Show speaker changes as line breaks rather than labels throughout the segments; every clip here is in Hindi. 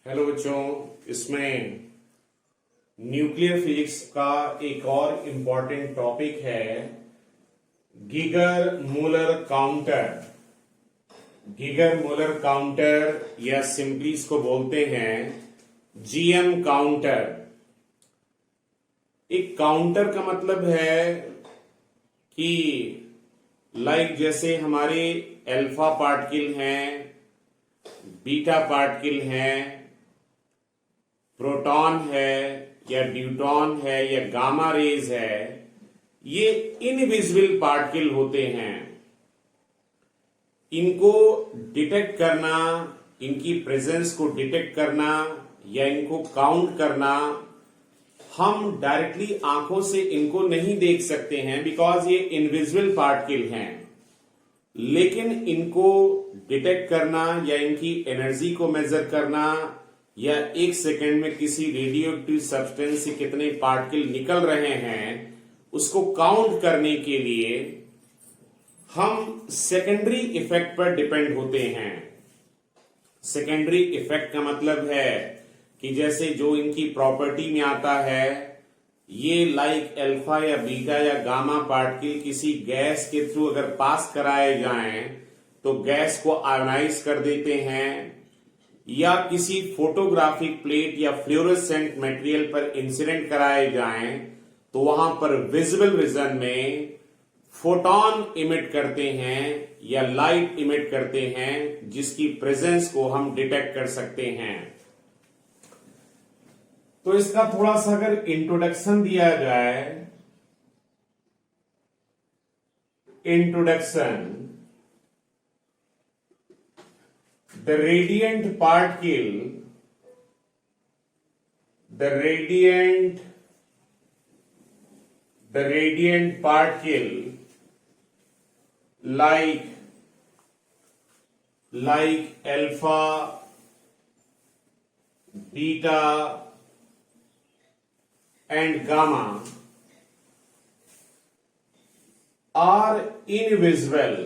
हेलो बच्चों, इसमें न्यूक्लियर फिजिक्स का एक और इम्पॉर्टेंट टॉपिक है Geiger Muller counter. Geiger Muller counter या सिंपली इसको बोलते हैं जीएम काउंटर। एक काउंटर का मतलब है कि जैसे हमारे अल्फा पार्टिकल हैं, बीटा पार्टिकल हैं, प्रोटॉन है या ड्यूटॉन है या गामा रेज है, ये इनविजिबल पार्टिकल होते हैं। इनको डिटेक्ट करना, इनकी प्रेजेंस को डिटेक्ट करना या इनको काउंट करना, हम डायरेक्टली आंखों से इनको नहीं देख सकते हैं बिकॉज ये इनविजिबल पार्टिकल हैं। लेकिन इनको डिटेक्ट करना या इनकी एनर्जी को मेजर करना या एक सेकेंड में किसी रेडियो एक्टिव सब्सटेंस से कितने पार्टिकल निकल रहे हैं उसको काउंट करने के लिए हम सेकेंडरी इफेक्ट पर डिपेंड होते हैं। सेकेंडरी इफेक्ट का मतलब है कि जैसे जो इनकी प्रॉपर्टी में आता है, ये अल्फा या बीटा या गामा पार्टिकल किसी गैस के थ्रू अगर पास कराए जाएं तो गैस को आयोनाइज कर देते हैं, या किसी फोटोग्राफिक प्लेट या फ्लोरोसेंट मटेरियल पर इंसिडेंट कराए जाएं तो वहां पर विजिबल विजन में फोटॉन इमिट करते हैं या लाइट इमिट करते हैं, जिसकी प्रेजेंस को हम डिटेक्ट कर सकते हैं। तो इसका थोड़ा सा अगर इंट्रोडक्शन दिया जाए, introduction, the radiant particle, the radiant particle like alpha, beta and gamma are invisible।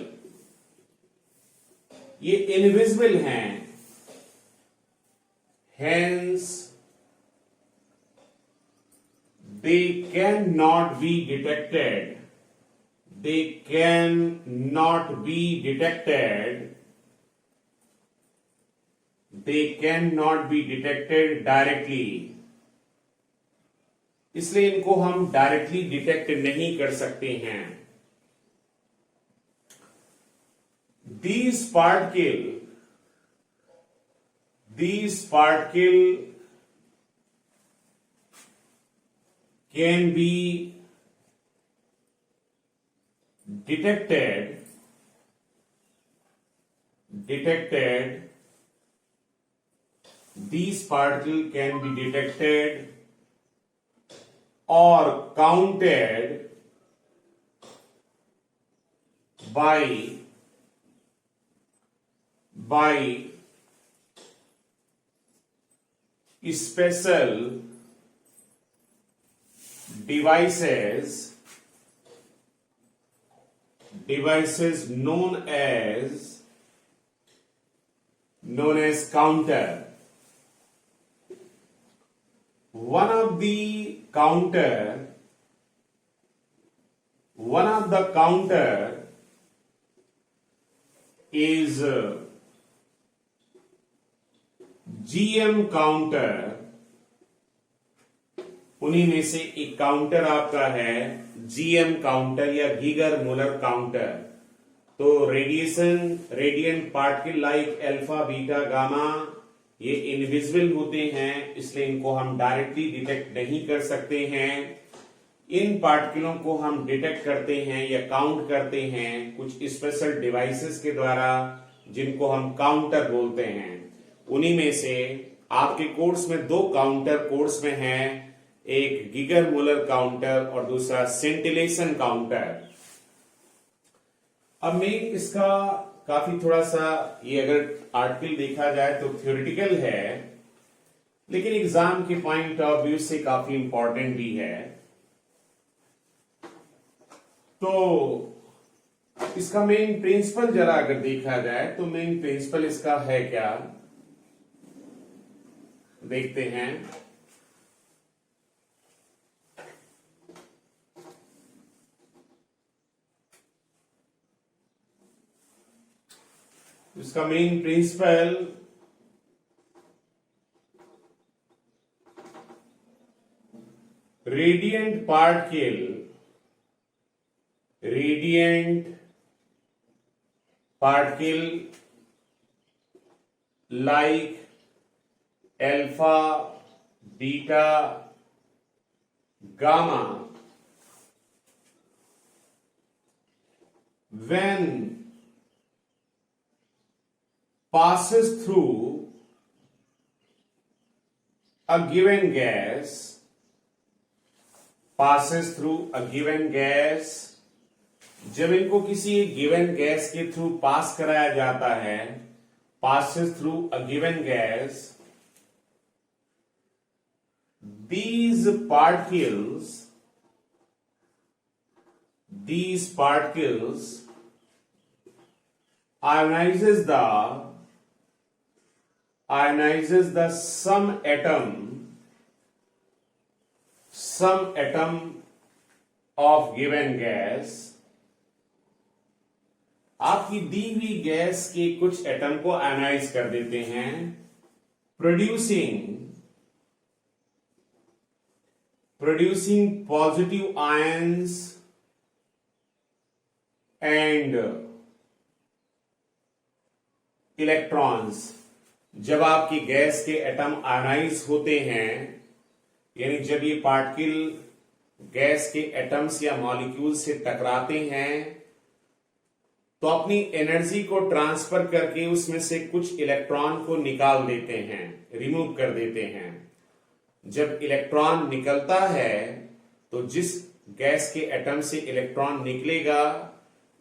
ये इनविजिबल हैं, hence they cannot be detected, they cannot be detected, they cannot be detected directly। इसलिए इनको हम डायरेक्टली डिटेक्ट नहीं कर सकते हैं। These particle can be detected these particles can be detected or counted by special devices known as counter। One of the counter is GM counter. उन्हीं में से एक काउंटर आपका है जीएम काउंटर या गीगर मूलर काउंटर। तो radiant particle like alpha, beta, gamma, ये इनविजिबल होते हैं, इसलिए इनको हम डायरेक्टली डिटेक्ट नहीं कर सकते हैं। इन पार्टिकलों को हम डिटेक्ट करते हैं या काउंट करते हैं कुछ स्पेशल डिवाइसेस के द्वारा, जिनको हम काउंटर बोलते हैं। उन्हीं में से आपके कोर्स में दो काउंटर कोर्स में हैं, एक गीगर मूलर काउंटर और दूसरा सेंटिलेशन काउंटर। अब मेन इसका काफी थोड़ा सा, ये अगर आर्टिकल देखा जाए तो थ्योरेटिकल है, लेकिन एग्जाम के पॉइंट ऑफ व्यू से काफी इंपॉर्टेंट भी है। तो इसका मेन प्रिंसिपल जरा अगर देखा जाए तो मेन प्रिंसिपल इसका है क्या देखते हैं। इसका main principle radiant particle like alpha, beta, gamma when passes through a given gas, जब इनको किसी गिवन गैस के थ्रू पास कराया जाता है, passes through a given gas, these particles ionizes the some atom of given gas, आपकी दी हुई गैस के कुछ एटम को आयनाइज कर देते हैं, producing positive ions and electrons. जब आपकी गैस के एटम आयनाइज होते हैं, यानी जब ये पार्टिकल गैस के एटम्स या मॉलिक्यूल से टकराते हैं, तो अपनी एनर्जी को ट्रांसफर करके उसमें से कुछ इलेक्ट्रॉन को निकाल देते हैं, रिमूव कर देते हैं। जब इलेक्ट्रॉन निकलता है तो जिस गैस के एटम से इलेक्ट्रॉन निकलेगा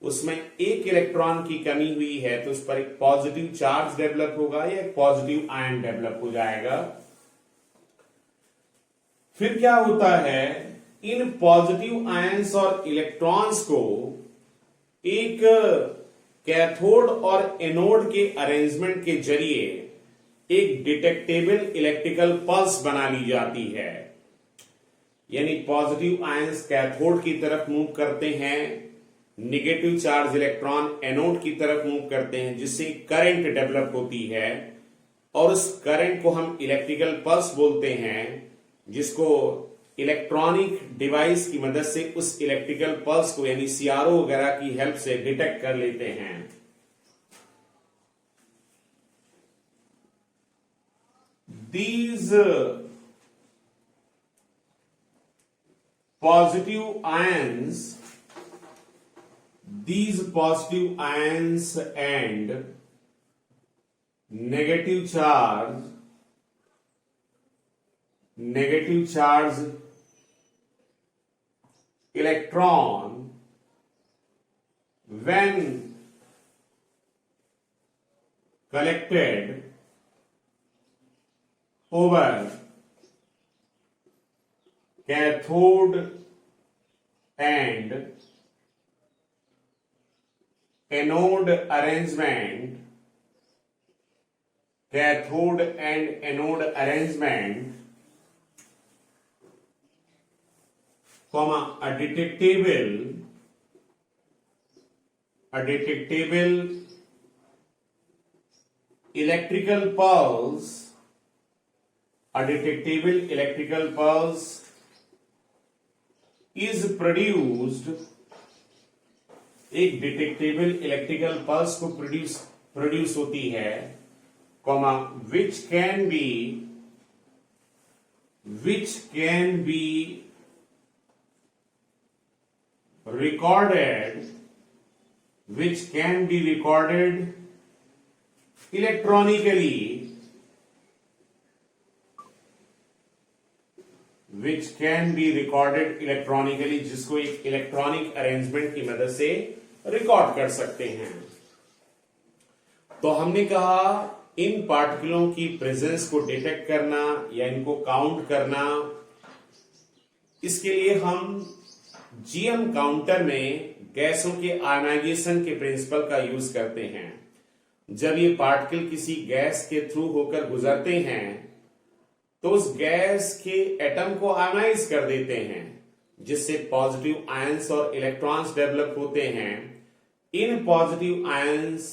उसमें एक इलेक्ट्रॉन की कमी हुई है, तो उस पर एक पॉजिटिव चार्ज डेवलप होगा या एक पॉजिटिव आयन डेवलप हो जाएगा। फिर क्या होता है, इन पॉजिटिव आयंस और इलेक्ट्रॉन्स को एक कैथोड और एनोड के अरेंजमेंट के जरिए एक डिटेक्टेबल इलेक्ट्रिकल पल्स बना ली जाती है। यानी पॉजिटिव आयंस कैथोड की तरफ मूव करते हैं, नेगेटिव चार्ज इलेक्ट्रॉन एनोड की तरफ मूव करते हैं, जिससे करंट डेवलप होती है और उस करंट को हम इलेक्ट्रिकल पल्स बोलते हैं, जिसको इलेक्ट्रॉनिक डिवाइस की मदद से उस इलेक्ट्रिकल पल्स को यानी सीआरओ वगैरह की हेल्प से डिटेक्ट कर लेते हैं। These positive ions and negative charge electron, when collected over cathode and anode arrangement, comma a detectable electrical pulse is produced, एक डिटेक्टेबल इलेक्ट्रिकल पल्स को प्रोड्यूस होती है, comma which can be recorded electronically, जिसको एक इलेक्ट्रॉनिक अरेंजमेंट की मदद से रिकॉर्ड कर सकते हैं। तो हमने कहा इन पार्टिकलों की प्रेजेंस को डिटेक्ट करना या इनको काउंट करना, इसके लिए हम जीएम काउंटर में गैसों के आयनाइजेशन के प्रिंसिपल का यूज करते हैं। जब ये पार्टिकल किसी गैस के थ्रू होकर गुजरते हैं तो उस गैस के एटम को आयनाइज कर देते हैं, जिससे पॉजिटिव आयंस और इलेक्ट्रॉन्स डेवलप होते हैं। इन पॉजिटिव आयंस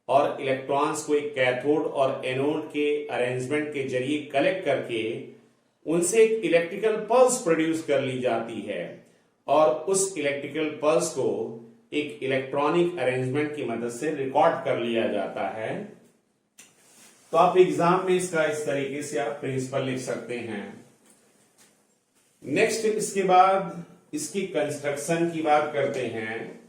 और इलेक्ट्रॉन्स को एक कैथोड और एनोड के अरेंजमेंट के जरिए कलेक्ट करके उनसे एक इलेक्ट्रिकल पल्स प्रोड्यूस कर ली जाती है, और उस इलेक्ट्रिकल पल्स को एक इलेक्ट्रॉनिक अरेंजमेंट की मदद से रिकॉर्ड कर लिया जाता है। तो आप एग्जाम में इसका इस तरीके से आप प्रिंसिपल लिख सकते हैं। नेक्स्ट, इसके बाद इसकी कंस्ट्रक्शन की बात करते हैं।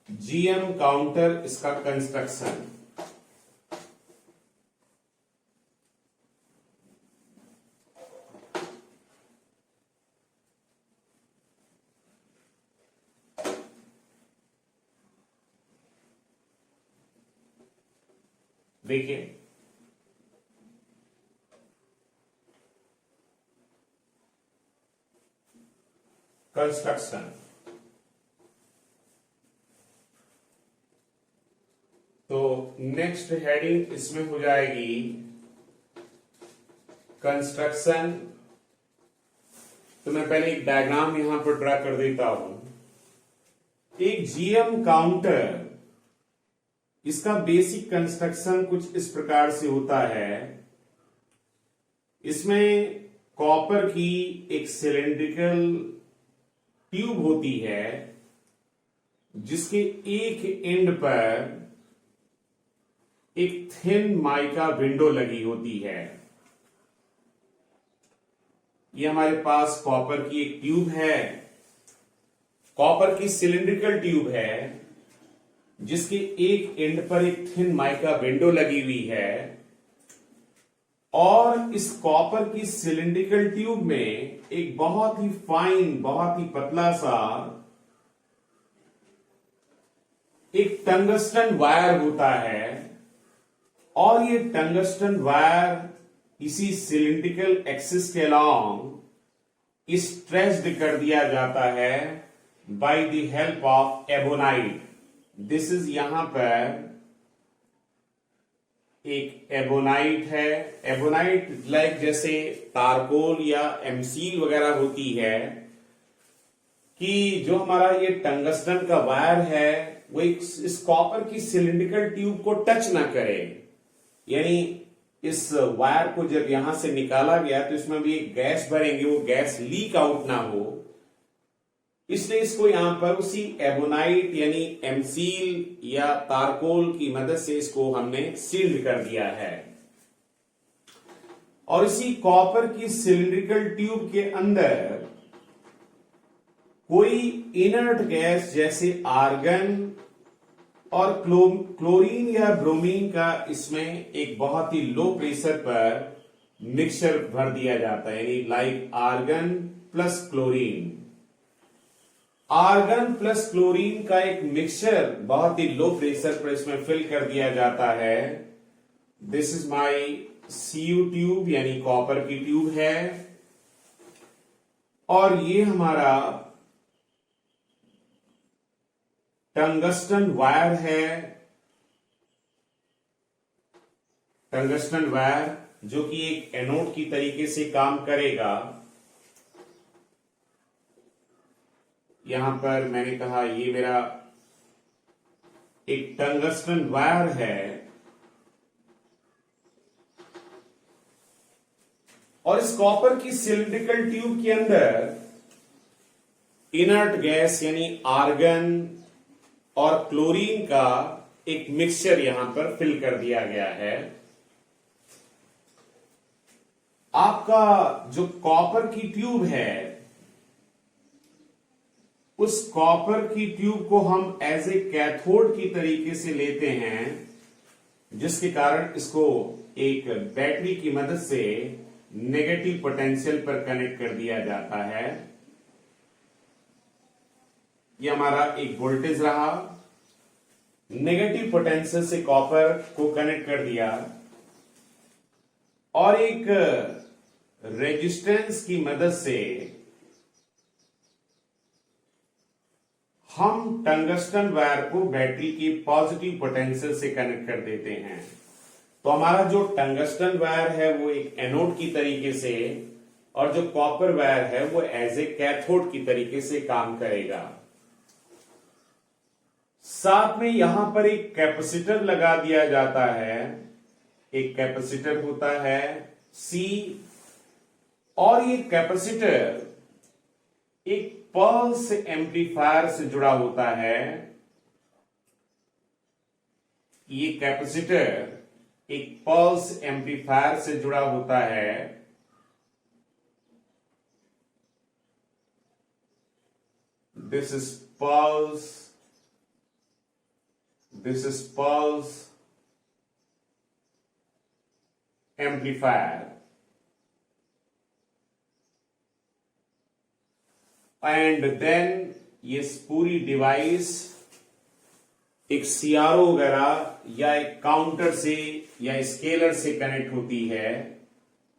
जीएम काउंटर, इसका कंस्ट्रक्शन। देखिए, कंस्ट्रक्शन, तो नेक्स्ट हेडिंग इसमें हो जाएगी कंस्ट्रक्शन। तो मैं पहले एक डायग्राम यहां पर ड्रा कर देता हूं। एक जीएम काउंटर, इसका बेसिक कंस्ट्रक्शन कुछ इस प्रकार से होता है। इसमें कॉपर की एक सिलेंड्रिकल ट्यूब होती है, जिसके एक एंड पर एक थिन माइका विंडो लगी होती है। ये हमारे पास कॉपर की एक ट्यूब है, कॉपर की सिलिंड्रिकल ट्यूब है, जिसके एक एंड पर एक थिन माइका विंडो लगी हुई है, और इस कॉपर की सिलिंड्रिकल ट्यूब में एक बहुत ही फाइन, बहुत ही पतला सा एक टंगस्टन वायर होता है, और ये टंगस्टन वायर इसी सिलिंड्रिकल एक्सिस के अलॉन्ग स्ट्रेच्ड कर दिया जाता है by the help of ebonite. This is, यहां पर एक एबोनाइट है। एबोनाइट लाइक जैसे तारकोल या एमसील वगैरह होती है, कि जो हमारा ये टंगस्टन का वायर है वो इस कॉपर की सिलिंड्रिकल ट्यूब को टच ना करे। यानी इस वायर को जब यहां से निकाला गया तो इसमें भी एक गैस भरेंगे, वो गैस लीक आउट ना हो, इसलिए इसको यहां पर उसी एबोनाइट यानी एमसील या तारकोल की मदद से इसको हमने सील्ड कर दिया है। और इसी कॉपर की सिलिंड्रिकल ट्यूब के अंदर कोई इनर्ट गैस जैसे आर्गन और क्लोरीन या ब्रोमीन का इसमें एक बहुत ही लो प्रेशर पर मिक्सचर भर दिया जाता है, यानी like argon plus chlorine. Argon plus chlorine का एक मिक्सचर बहुत ही लो प्रेशर पर इसमें फिल कर दिया जाता है। This is my CU tube, यानी कॉपर की ट्यूब है, और ये हमारा टंगस्टन वायर है। टंगस्टन वायर जो कि एक एनोड की तरीके से काम करेगा। यहां पर मैंने कहा ये मेरा एक टंगस्टन वायर है, और इस कॉपर की सिलिंड्रिकल ट्यूब के अंदर इनर्ट गैस यानी आर्गन और क्लोरीन का एक मिक्सचर यहां पर फिल कर दिया गया है। आपका जो कॉपर की ट्यूब है, उस कॉपर की ट्यूब को हम एज ए कैथोड की तरीके से लेते हैं, जिसके कारण इसको एक बैटरी की मदद से नेगेटिव पोटेंशियल पर कनेक्ट कर दिया जाता है। यह हमारा एक वोल्टेज रहा, नेगेटिव पोटेंशियल से कॉपर को कनेक्ट कर दिया, और एक रेजिस्टेंस की मदद से हम टंगस्टन वायर को बैटरी की पॉजिटिव पोटेंशियल से कनेक्ट कर देते हैं। तो हमारा जो टंगस्टन वायर है वो एक एनोड की तरीके से, और जो कॉपर वायर है वो एज ए कैथोड की तरीके से काम करेगा। साथ में यहां पर एक कैपेसिटर लगा दिया जाता है, एक कैपेसिटर होता है C, और ये कैपेसिटर एक पल्स एम्पलीफायर से जुड़ा होता है। ये कैपेसिटर एक पल्स एम्पलीफायर से जुड़ा होता है। This is pulse, this is pulse amplifier, and then ये पूरी डिवाइस एक सीआरओ वगैरह या एक काउंटर से या स्केलर से कनेक्ट होती है।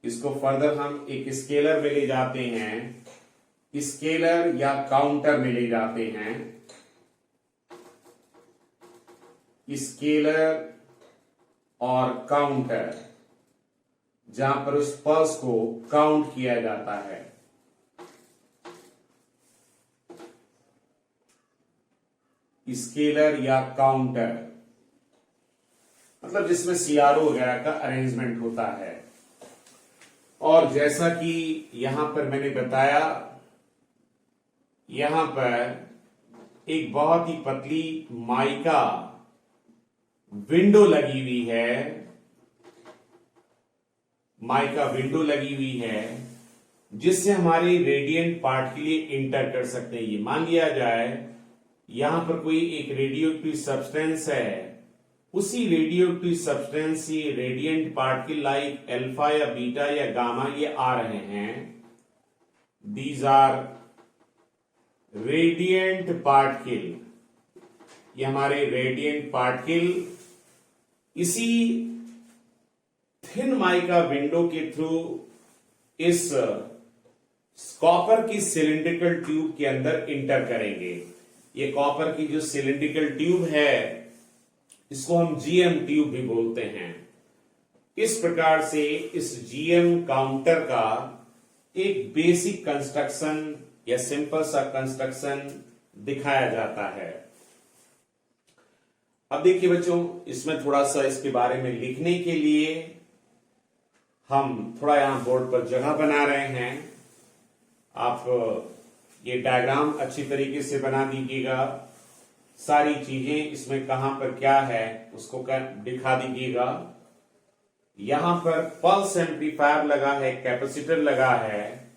इसको फर्दर हम एक स्केलर में ले जाते हैं, स्केलर या काउंटर में ले जाते हैं। स्केलर और काउंटर, जहां पर उस पल्स को काउंट किया जाता है। स्केलर या काउंटर मतलब जिसमें सीआरओ वगैरह का अरेंजमेंट होता है। और जैसा कि यहां पर मैंने बताया, यहां पर एक बहुत ही पतली माइका विंडो लगी हुई है, माइका विंडो लगी हुई है, जिससे हमारे रेडिएंट पार्ट के लिए इंटर कर सकते हैं। ये मान लिया जाए यहां पर कोई एक रेडियो एक्टिव सब्सटेंस है, उसी रेडियो एक्टिव सब्सटेंस से रेडिएंट पार्टिकल लाइक अल्फा या बीटा या गामा ये आ रहे हैं। दीज आर रेडिएंट पार्टिकल, ये हमारे रेडिएंट पार्टिकल इसी थिन माइका विंडो के थ्रू इस कॉपर की सिलिंड्रिकल ट्यूब के अंदर इंटर करेंगे। ये कॉपर की जो सिलिंड्रिकल ट्यूब है इसको हम जीएम ट्यूब भी बोलते हैं। इस प्रकार से इस जीएम काउंटर का एक बेसिक कंस्ट्रक्शन या सिंपल सा कंस्ट्रक्शन दिखाया जाता है। अब देखिए बच्चों, इसमें थोड़ा सा इसके बारे में लिखने के लिए हम थोड़ा यहां बोर्ड पर जगह बना रहे हैं। आप ये डायग्राम अच्छी तरीके से बना दीजिएगा, सारी चीजें इसमें कहां पर क्या है उसको दिखा दीजिएगा। यहां पर पल्स एम्पलीफायर लगा है, कैपेसिटर लगा है,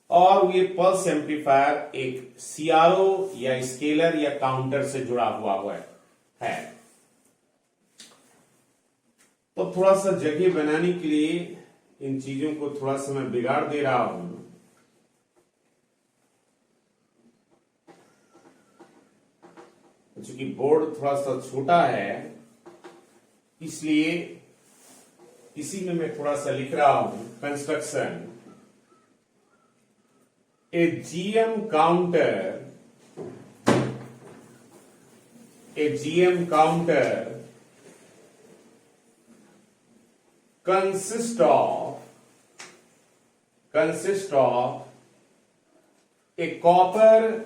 और ये पल्स एम्पलीफायर एक सीआरओ या स्केलर या काउंटर से जुड़ा हुआ है। तो थोड़ा सा जगह बनाने के लिए इन चीजों को थोड़ा सा मैं बिगाड़ दे रहा हूं। चूंकि बोर्ड थोड़ा सा छोटा है इसलिए इसी में मैं थोड़ा सा लिख रहा हूं construction. A GM counter, A GM counter consist of a copper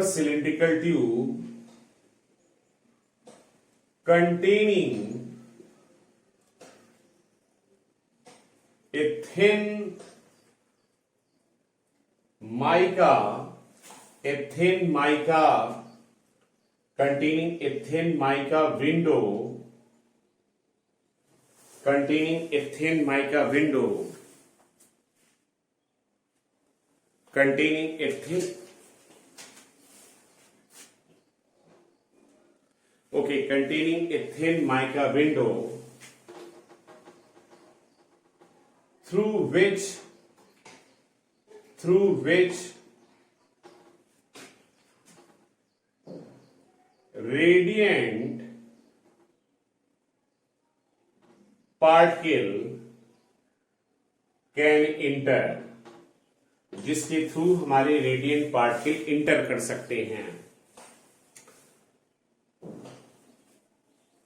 cylindrical tube containing a thin mica containing a thin mica window, containing a thin mica window, containing a thin containing a thin mica window through which radiant particle can inter, जिसके थ्रू हमारे रेडियंट पार्टिकल इंटर कर सकते हैं।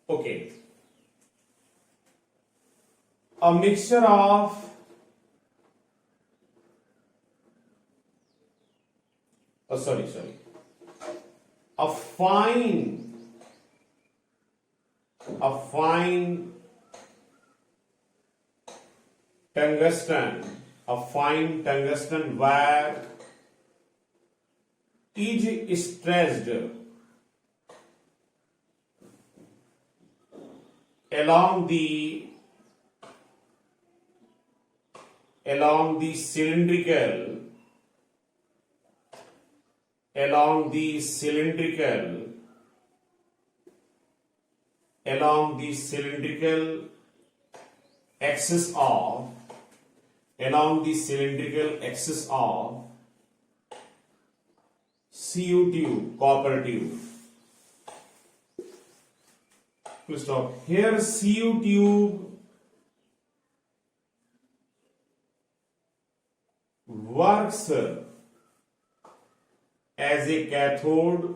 Okay, a mixture of sorry, a fine tungsten, wire is stressed along the cylindrical axis of CU tube, copper tube. Full stop. Here CU tube works as a cathode,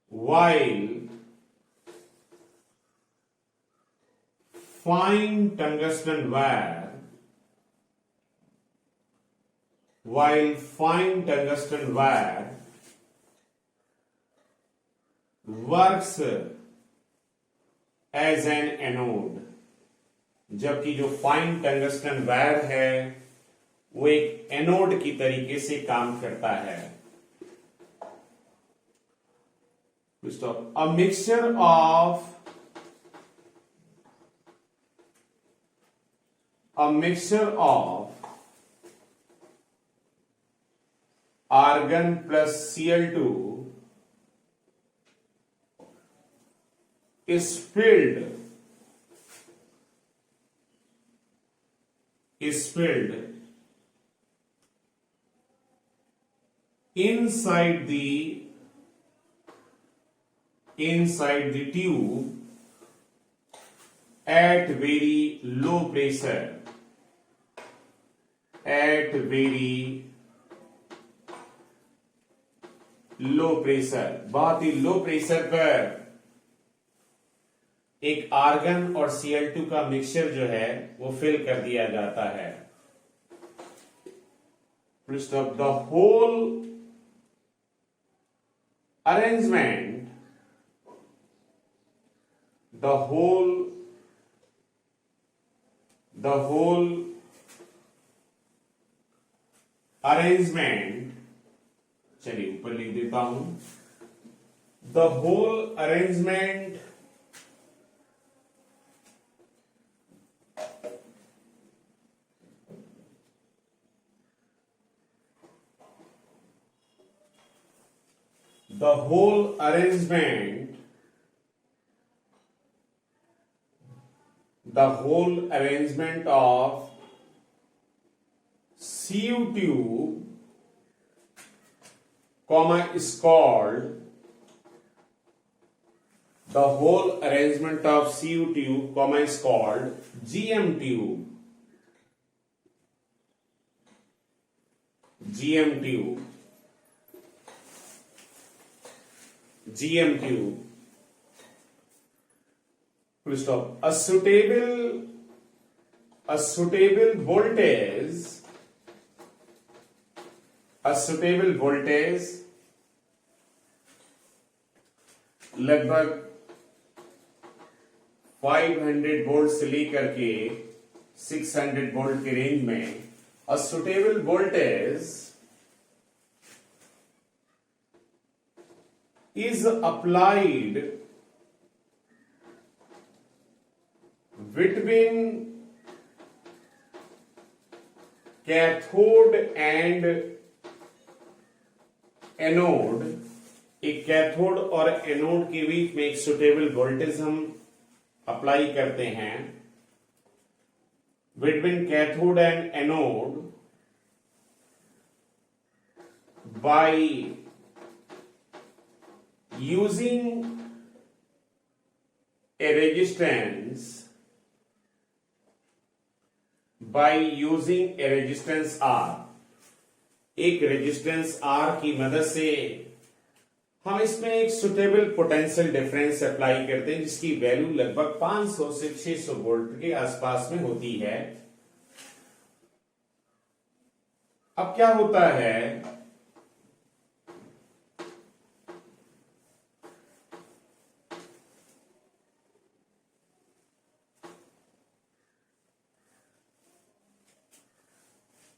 while fine tungsten wire works as an anode, जबकि जो फाइन टंगस्टन वायर है वो एक एनोड की तरीके से काम करता है। A mixture of argon plus Cl2 is filled inside the tube at very low pressure, बहुत ही लो प्रेशर पर एक आर्गन और Cl2 का मिक्सचर जो है वो फिल कर दिया जाता है। The whole arrangement चलिए ऊपर लिख देता हूं। The whole arrangement of CU tube is called GM tube. Full stop. A suitable voltage लगभग 500 वोल्ट से लेकर के 600 वोल्ट के रेंज में a suitable voltage is applied between cathode and anode. एक कैथोड और एनोड के बीच में एक सुटेबल वोल्टेज हम अप्लाई करते हैं। Between cathode and anode by using a resistance by using A resistance R. एक रेजिस्टेंस आर की मदद से हम इसमें एक सुटेबल पोटेंशियल डिफरेंस अप्लाई करते हैं जिसकी वैल्यू लगभग 500 से 600 वोल्ट के आसपास में होती है। अब क्या होता है,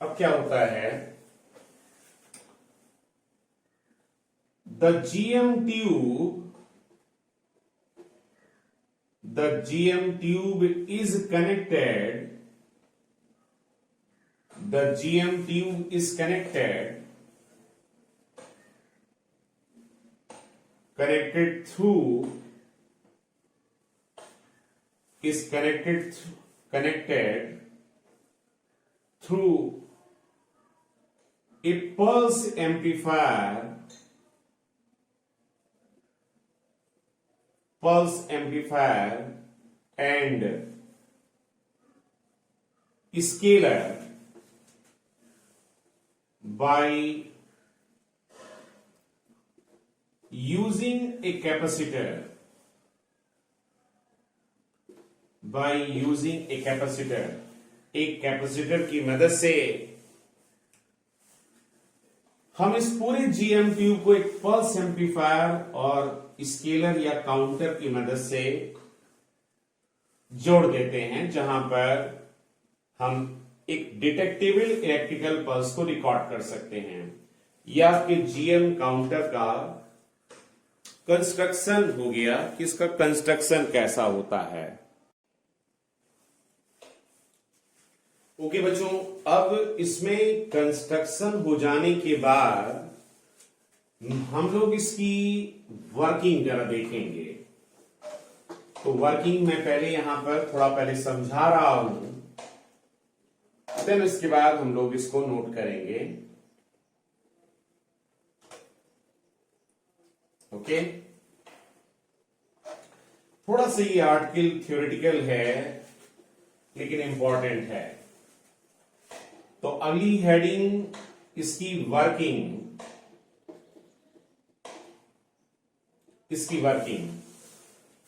अब क्या होता है, the GM tube is connected, the GM tube is connected through a pulse amplifier and scaler by using a capacitor, एक कैपेसिटर की मदद से हम इस पूरे जीएम ट्यूब को एक पल्स एम्पलीफायर और स्केलर या काउंटर की मदद से जोड़ देते हैं, जहां पर हम एक डिटेक्टेबल इलेक्ट्रिकल पल्स को रिकॉर्ड कर सकते हैं। यह आपके जीएम काउंटर का कंस्ट्रक्शन हो गया कि इसका कंस्ट्रक्शन कैसा होता है। ओके बच्चों, अब इसमें कंस्ट्रक्शन हो जाने के बाद हम लोग इसकी वर्किंग जरा देखेंगे। तो वर्किंग मैं पहले यहां पर थोड़ा पहले समझा रहा हूं, देन इसके बाद हम लोग इसको नोट करेंगे। ओके, थोड़ा सा ये आर्टिकल थ्योरेटिकल है लेकिन इंपॉर्टेंट है। तो अगली हेडिंग इसकी वर्किंग,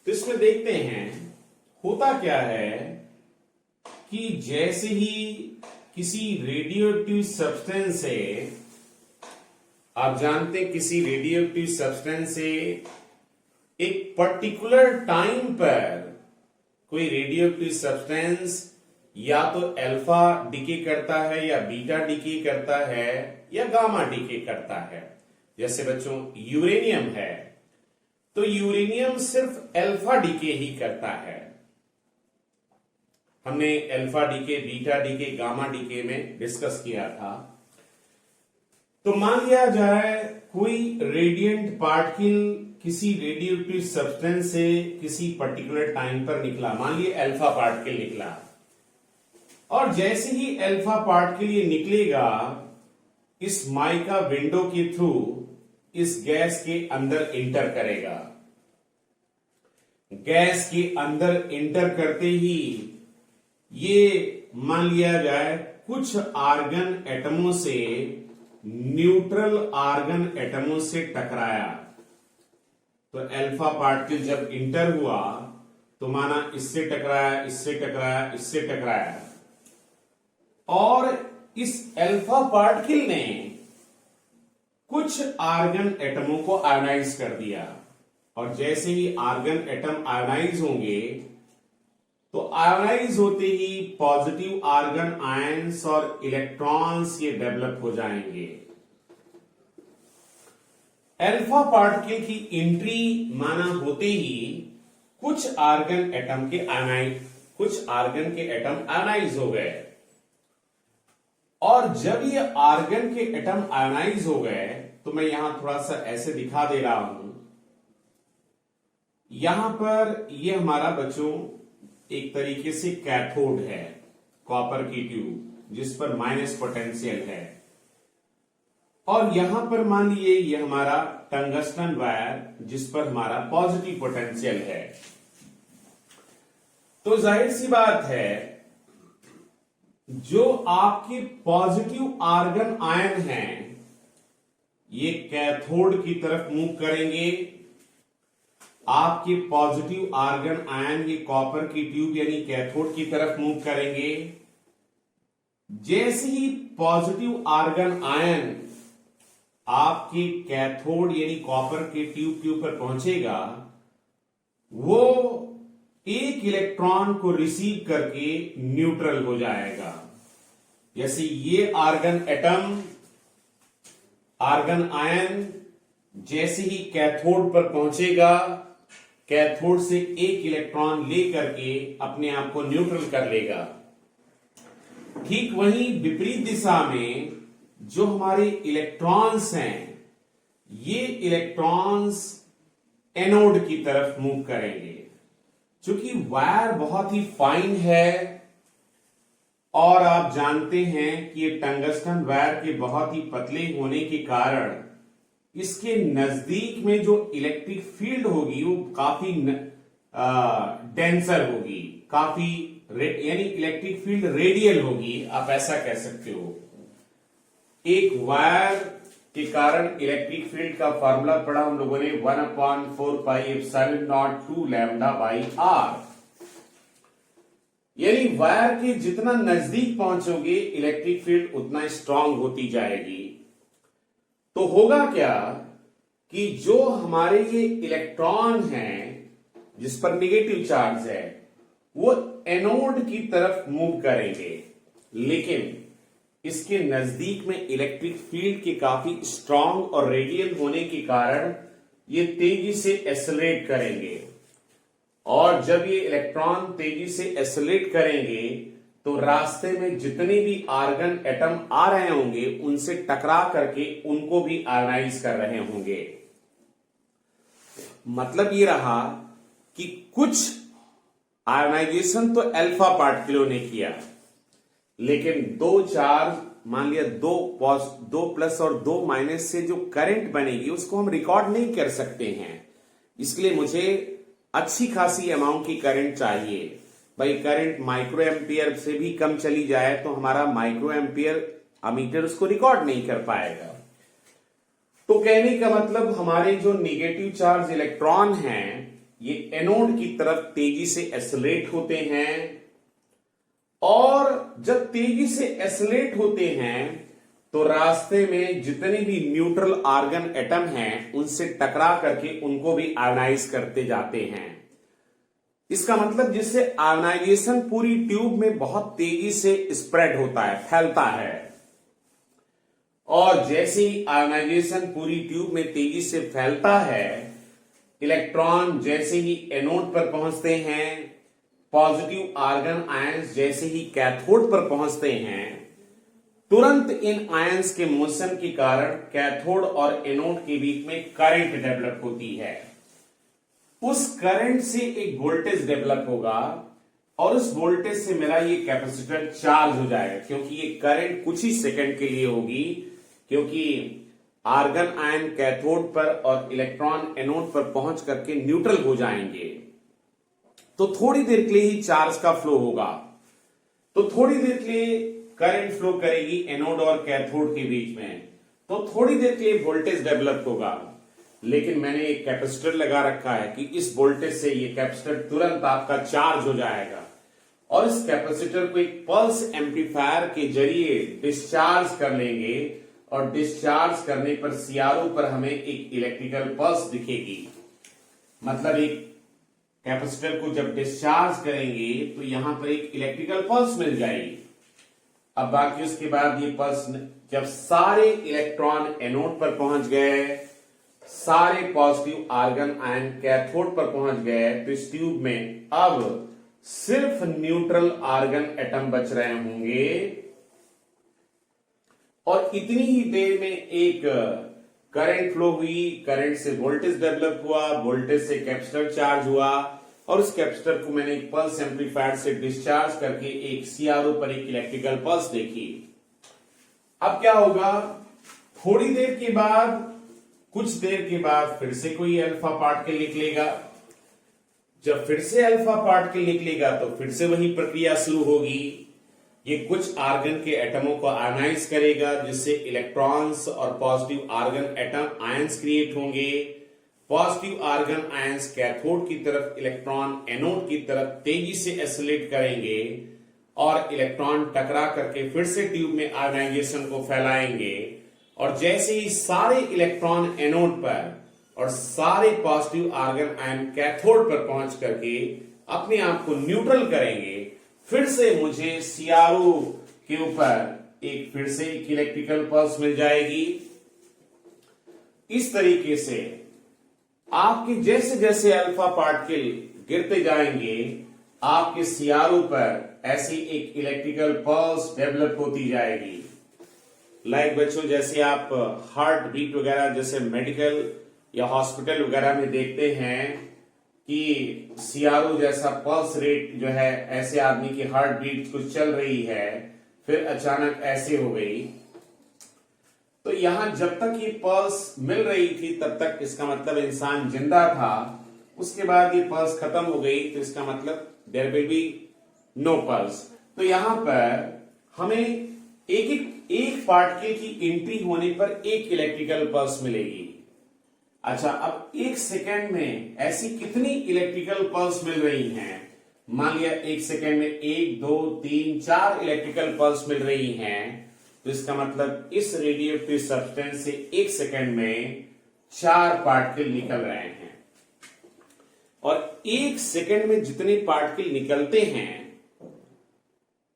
तो इसमें देखते हैं होता क्या है कि जैसे ही किसी रेडियोएक्टिव सब्सटेंस से, आप जानते हैं किसी रेडियोएक्टिव सब्सटेंस से एक पर्टिकुलर टाइम पर कोई रेडियोएक्टिव सब्सटेंस या तो अल्फा डिके करता है या बीटा डिके करता है या गामा डिके करता है। जैसे बच्चों यूरेनियम है, तो यूरेनियम सिर्फ अल्फा डिके ही करता है। हमने alpha decay, beta decay, gamma decay में डिस्कस किया था। तो मान लिया जाए कोई रेडिएंट पार्टिकल किसी रेडियोएक्टिव सब्सटेंस से किसी पर्टिकुलर टाइम पर निकला, मान लिया अल्फा पार्टिकल निकला, और जैसे ही अल्फा पार्टिकल ये निकलेगा इस माइका विंडो के थ्रू इस गैस के अंदर इंटर करेगा। गैस के अंदर इंटर करते ही ये मान लिया जाए कुछ आर्गन एटमों से न्यूट्रल आर्गन एटमों से टकराया। तो अल्फा पार्टिकल जब इंटर हुआ तो माना इससे टकराया, इससे टकराया, इससे टकराया, और इस अल्फा पार्टिकल ने कुछ आर्गन एटमों को आयोनाइज कर दिया। और जैसे ही आर्गन एटम आयोनाइज होंगे तो आयोनाइज होते ही पॉजिटिव आर्गन आयंस और इलेक्ट्रॉन्स ये डेवलप हो जाएंगे। अल्फा पार्टिकल की एंट्री माना होते ही कुछ आर्गन के एटम आयोनाइज हो गए, और जब ये आर्गन के एटम आयोनाइज हो गए तो मैं यहां थोड़ा सा ऐसे दिखा दे रहा हूं। यहां पर ये हमारा बच्चों एक तरीके से कैथोड है, कॉपर की ट्यूब जिस पर माइनस पोटेंशियल है, और यहां पर मान लीजिए ये हमारा टंगस्टन वायर जिस पर हमारा पॉजिटिव पोटेंशियल है। तो जाहिर सी बात है जो आपके पॉजिटिव आर्गन आयन हैं ये कैथोड की तरफ मूव करेंगे। आपके पॉजिटिव आर्गन आयन ये कॉपर की ट्यूब यानी कैथोड की तरफ मूव करेंगे। जैसे ही पॉजिटिव आर्गन आयन आपके कैथोड यानी कॉपर के ट्यूब के ऊपर पहुंचेगा, वो एक इलेक्ट्रॉन को रिसीव करके न्यूट्रल हो जाएगा। जैसे ये आर्गन एटम, आर्गन आयन जैसे ही कैथोड पर पहुंचेगा, कैथोड से एक इलेक्ट्रॉन लेकर के अपने आप को न्यूट्रल कर लेगा। ठीक वहीं विपरीत दिशा में जो हमारे इलेक्ट्रॉन्स हैं, ये इलेक्ट्रॉन्स एनोड की तरफ मूव करेंगे। चूंकि वायर बहुत ही फाइन है और आप जानते हैं कि ये टंगस्टन वायर के बहुत ही पतले होने के कारण इसके नजदीक में जो इलेक्ट्रिक फील्ड होगी वो काफी डेंसर होगी, काफी यानी इलेक्ट्रिक फील्ड रेडियल होगी, आप ऐसा कह सकते हो। एक वायर के कारण इलेक्ट्रिक फील्ड का फॉर्मूला पढ़ा हम लोगों ने 1/4πε02 लैम्डा बाई आर। यानी वायर के जितना नजदीक पहुंचोगे इलेक्ट्रिक फील्ड उतना स्ट्रांग होती जाएगी। तो होगा क्या कि जो हमारे ये इलेक्ट्रॉन हैं जिस पर निगेटिव चार्ज है वो एनोड की तरफ मूव करेंगे, लेकिन इसके नजदीक में इलेक्ट्रिक फील्ड के काफी स्ट्रांग और रेडियल होने के कारण ये तेजी से एक्सेलरेट करेंगे। और जब ये इलेक्ट्रॉन तेजी से एक्सेलरेट करेंगे तो रास्ते में जितने भी आर्गन एटम आ रहे होंगे उनसे टकरा करके उनको भी आयनाइज कर रहे होंगे। मतलब ये रहा कि कुछ आयनाइजेशन तो अल्फा पार्टिकलों ने किया, लेकिन दो चार्ज मान लिया दो प्लस और दो माइनस से जो करंट बनेगी उसको हम रिकॉर्ड नहीं कर सकते हैं। इसलिए मुझे अच्छी खासी अमाउंट की करंट चाहिए। भाई करंट माइक्रो एम्पियर से भी कम चली जाए तो हमारा माइक्रो एम्पियर अमीटर उसको रिकॉर्ड नहीं कर पाएगा। तो कहने का मतलब हमारे जो निगेटिव चार्ज इलेक्ट्रॉन हैं ये एनोड की तरफ तेजी से एक्सेलरेट होते हैं, और जब तेजी से एक्सेलरेट होते हैं तो रास्ते में जितने भी न्यूट्रल आर्गन एटम हैं उनसे टकरा करके उनको भी आयनाइज करते जाते हैं। इसका मतलब जिससे आयनाइजेशन पूरी ट्यूब में बहुत तेजी से स्प्रेड होता है, फैलता है। और जैसे ही आयनाइजेशन पूरी ट्यूब में तेजी से फैलता है, इलेक्ट्रॉन जैसे ही एनोड पर पहुंचते हैं, पॉजिटिव आर्गन आयंस जैसे ही कैथोड पर पहुंचते हैं, तुरंत इन आयंस के मोशन के कारण कैथोड और एनोड के बीच में करंट डेवलप होती है। उस करंट से एक वोल्टेज डेवलप होगा और उस वोल्टेज से मेरा ये कैपेसिटर चार्ज हो जाएगा, क्योंकि ये करंट कुछ ही सेकंड के लिए होगी, क्योंकि आर्गन आयन कैथोड पर और इलेक्ट्रॉन एनोड पर पहुंच करके न्यूट्रल हो जाएंगे। तो थोड़ी देर के लिए ही चार्ज का फ्लो होगा, तो थोड़ी देर के लिए करंट फ्लो करेगी एनोड और कैथोड के बीच में, तो थोड़ी देर के लिए वोल्टेज डेवलप होगा। लेकिन मैंने एक कैपेसिटर लगा रखा है कि इस वोल्टेज से ये कैपेसिटर तुरंत आपका चार्ज हो जाएगा, और इस कैपेसिटर को एक पल्स एम्पलीफायर के जरिए डिस्चार्ज कर लेंगे, और डिस्चार्ज करने पर सीआरओ पर हमें एक इलेक्ट्रिकल पल्स दिखेगी। मतलब एक कैपेसिटर को जब डिस्चार्ज करेंगे तो यहां पर एक इलेक्ट्रिकल पल्स मिल जाएगी। अब बाकी उसके बाद ये पल्स जब सारे इलेक्ट्रॉन एनोड पर पहुंच गए, सारे पॉजिटिव आर्गन आयन कैथोड पर पहुंच गए, तो इस ट्यूब में अब सिर्फ न्यूट्रल आर्गन एटम बच रहे होंगे, और इतनी ही देर में एक करंट फ्लो हुई, करंट से वोल्टेज डेवलप हुआ, वोल्टेज से कैपेसिटर चार्ज हुआ, और उस कैपेसिटर को मैंने एक पल्स एम्पलीफायर से डिस्चार्ज करके एक सीआरओ पर एक इलेक्ट्रिकल पल्स देखी। अब क्या होगा, थोड़ी देर के बाद, कुछ देर के बाद फिर से कोई अल्फा पार्टिकल निकलेगा। जब फिर से अल्फा पार्टिकल निकलेगा तो फिर से वही प्रक्रिया शुरू होगी। ये कुछ आर्गन के एटमों को आयनाइज करेगा, जिससे इलेक्ट्रॉन्स और positive argon atom ions create होंगे। पॉजिटिव आर्गन आयंस कैथोड की तरफ, इलेक्ट्रॉन एनोड की तरफ तेजी से एक्सेलरेट करेंगे और इलेक्ट्रॉन टकरा करके फिर से ट्यूब में आयनाइजेशन को फैलाएंगे। और जैसे ही सारे इलेक्ट्रॉन एनोड पर और सारे पॉजिटिव आर्गन आयन कैथोड पर पहुंच करके अपने आप को न्यूट्रल करेंगे, फिर से मुझे सीआरओ के ऊपर एक फिर से एक इलेक्ट्रिकल पल्स मिल जाएगी। इस तरीके से आपके जैसे जैसे अल्फा पार्टिकल गिरते जाएंगे, आपके सीआरओ पर ऐसी एक इलेक्ट्रिकल पल्स डेवलप होती जाएगी। लाइक बच्चों, जैसे आप हार्ट बीट वगैरह जैसे मेडिकल या हॉस्पिटल वगैरह में देखते हैं कि सीआरओ जैसा पल्स रेट जो है, ऐसे आदमी की हार्ट बीट कुछ चल रही है, फिर अचानक ऐसे हो गई, तो यहां जब तक ये पल्स मिल रही थी तब तक इसका मतलब इंसान जिंदा था। उसके बाद ये पल्स खत्म हो गई तो इसका मतलब there will be no pulse. तो यहां पर हमें एक पार्टिकल की एंट्री होने पर एक इलेक्ट्रिकल पल्स मिलेगी। अच्छा, अब एक सेकेंड में ऐसी कितनी इलेक्ट्रिकल पल्स मिल रही हैं? मान लिया एक सेकेंड में 1, 2, 3, 4 इलेक्ट्रिकल पल्स मिल रही हैं, तो इसका मतलब इस रेडियोएक्टिव सब्सटेंस से एक सेकेंड में 4 पार्टिकल निकल रहे हैं। और एक सेकेंड में जितने पार्टिकल निकलते हैं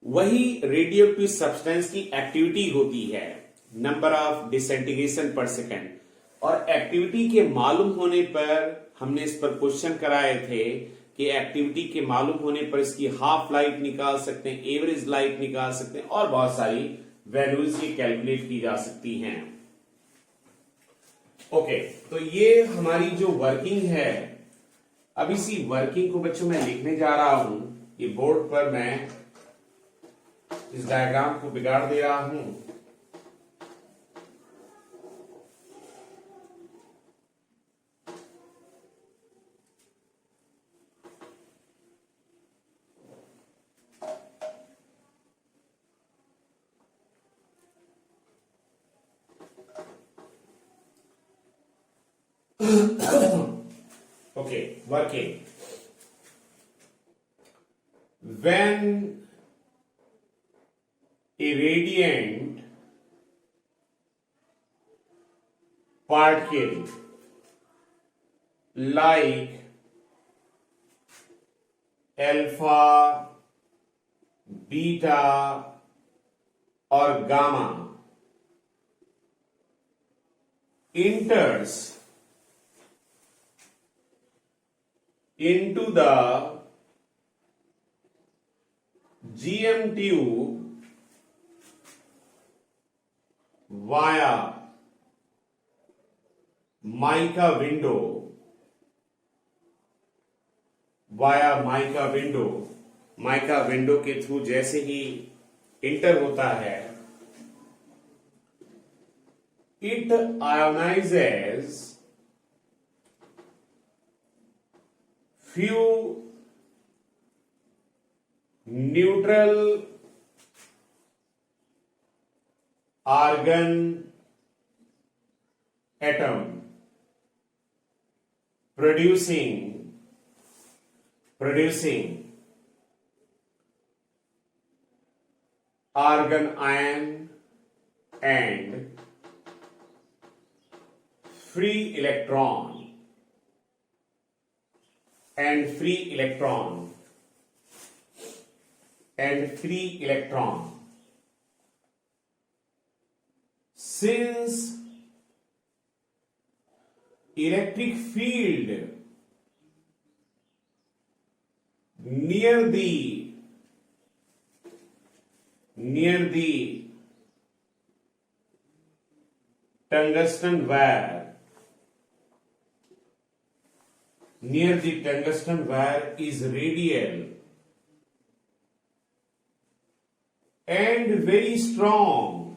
वही रेडियोएक्टिव सब्सटेंस की एक्टिविटी होती है, नंबर ऑफ डिसइंटीग्रेशन पर सेकेंड। और एक्टिविटी के मालूम होने पर हमने इस पर क्वेश्चन कराए थे कि एक्टिविटी के मालूम होने पर इसकी हाफ लाइफ निकाल सकते हैं, एवरेज लाइफ निकाल सकते हैं और बहुत सारी वैल्यूज ये कैलकुलेट की जा सकती हैं। ओके, तो ये हमारी जो वर्किंग है, अब इसी वर्किंग को बच्चों मैं लिखने जा रहा हूं। ये बोर्ड पर मैं इस डायग्राम को बिगाड़ दे रहा हूं। Okay, working. When a radiant particle like alpha, beta or gamma enters into the GM tube via mica window, mica window के थ्रू जैसे ही इंटर होता है, it ionizes few neutral argon atom producing argon ion and free electron since electric field near the tungsten wire is radial and very strong,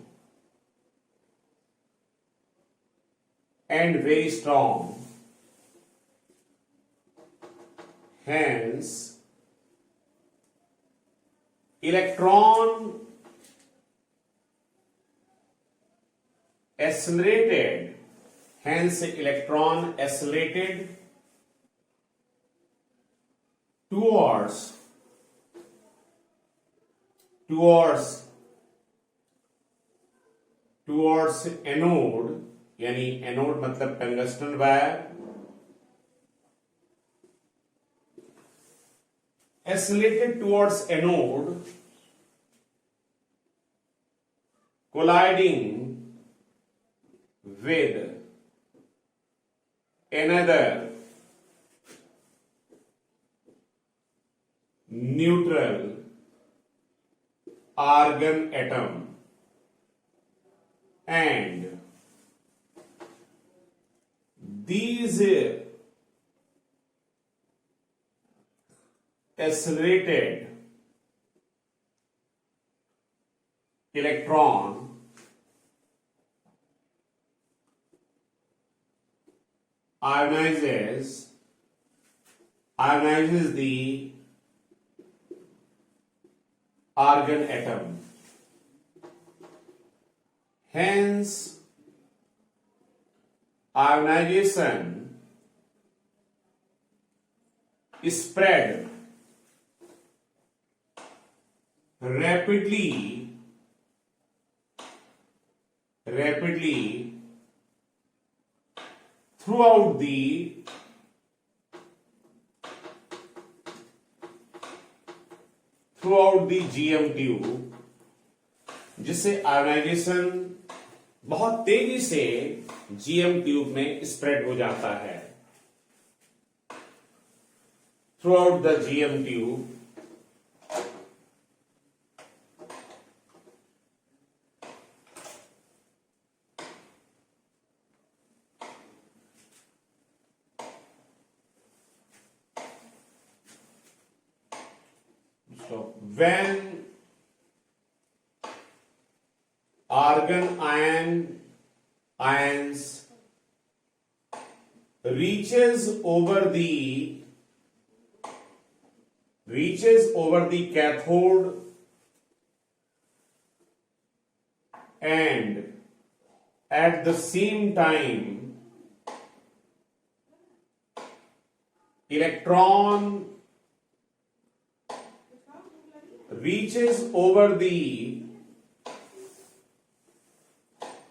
hence electron accelerated, hence electron accelerated towards anode, यानी एनोड मतलब tungsten wire, accelerated towards anode, colliding with another neutral argon atom, and these accelerated electron ionizes the argon atom. Hence, ionization spread rapidly throughout the GM tube, जिससे आयोनाइजेशन बहुत तेजी से जीएम ट्यूब में स्प्रेड हो जाता है। Through out the GM tube when argon ions reaches over the cathode and at the same time electron reaches over the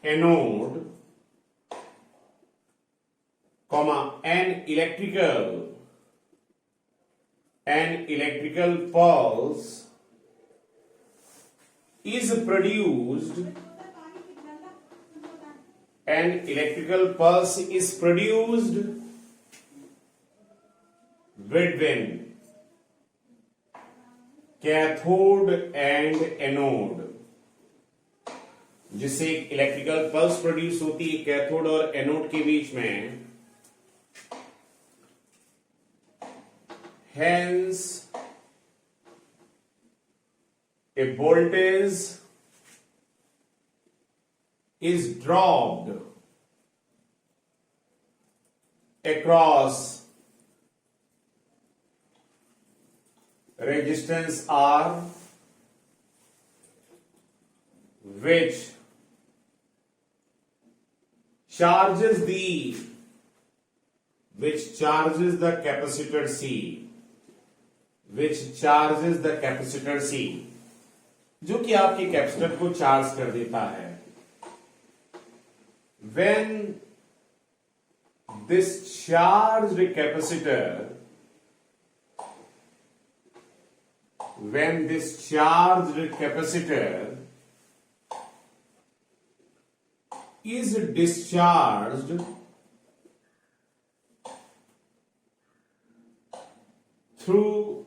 anode, an electrical pulse is produced. An electrical pulse is produced between cathode and anode, जिससे एक इलेक्ट्रिकल पल्स प्रोड्यूस होती है कैथोड और एनोड के बीच में। Hence A voltage is dropped across resistance R, which charges the capacitor C, जो कि आपके कैपेसिटर को चार्ज कर देता है। When this charged capacitor is discharged through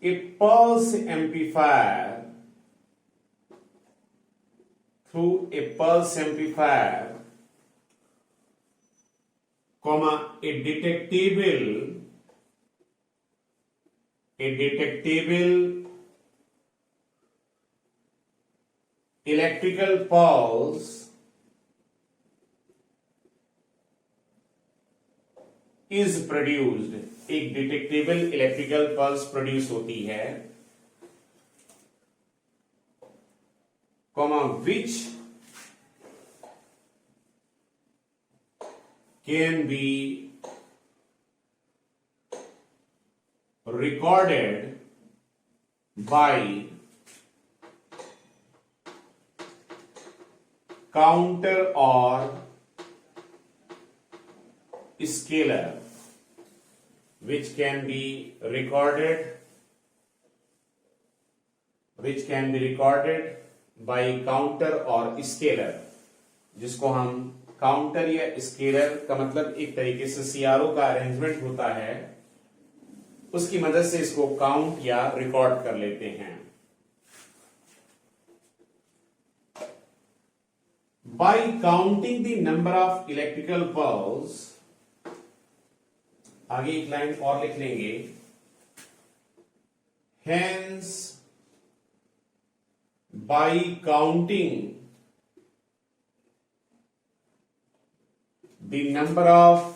a pulse amplifier, a detectable electrical pulse is produced। एक डिटेक्टेबल इलेक्ट्रिकल पल्स प्रोड्यूस होती है comma which can be recorded by counter or scalar, which can be recorded by counter और स्केलर, जिसको हम काउंटर या स्केलर का मतलब एक तरीके से सीआरओ का अरेंजमेंट होता है, उसकी मदद से इसको काउंट या रिकॉर्ड कर लेते हैं। By counting the number of electrical pulse, आगे एक लाइन और लिख लेंगे, hence by counting the number of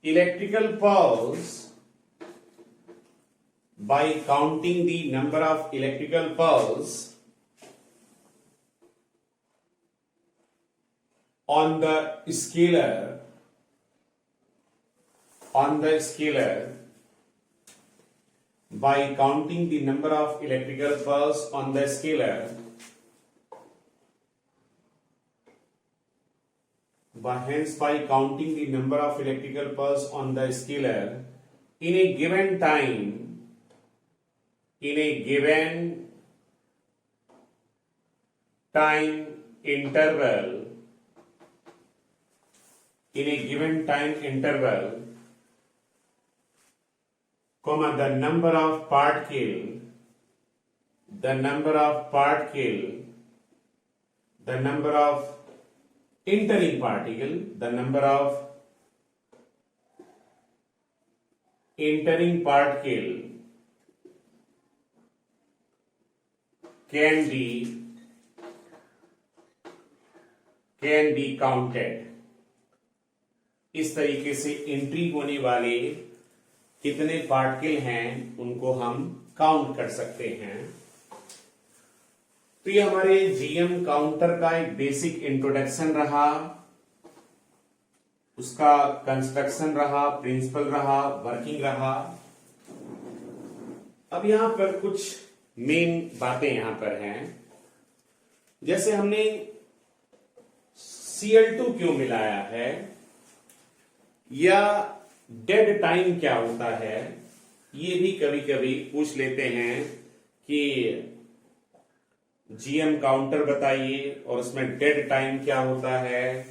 electrical pulse, by counting the number of electrical pulse on the scalar, by counting the number of electrical pulse on the scalar, hence by counting the number of electrical pulse on the scalar in a given time, interval, comma the number of particle, the number of entering particle, the number of entering particle can be counted। इस तरीके से एंट्री होने वाले कितने पार्टिकल हैं उनको हम काउंट कर सकते हैं। तो ये हमारे जीएम काउंटर का एक बेसिक इंट्रोडक्शन रहा, उसका कंस्ट्रक्शन रहा, प्रिंसिपल रहा, वर्किंग रहा। अब यहां पर कुछ मेन बातें यहां पर हैं, जैसे हमने Cl2 क्यों मिलाया है, या डेड टाइम क्या होता है, ये भी कभी कभी पूछ लेते हैं कि जीएम काउंटर बताइए और उसमें डेड टाइम क्या होता है,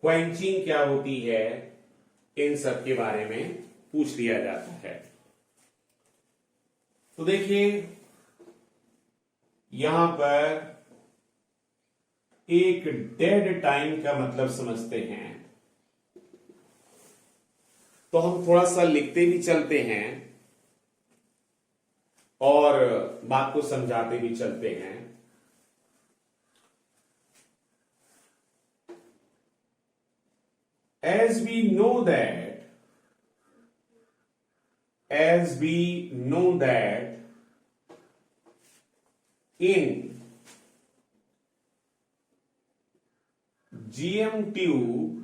क्वेंचिंग क्या होती है, इन सब के बारे में पूछ लिया जाता है। तो देखिए यहां पर एक डेड टाइम का मतलब समझते हैं, तो हम थोड़ा सा लिखते भी चलते हैं और बात को समझाते भी चलते हैं। As we know that in GM tube,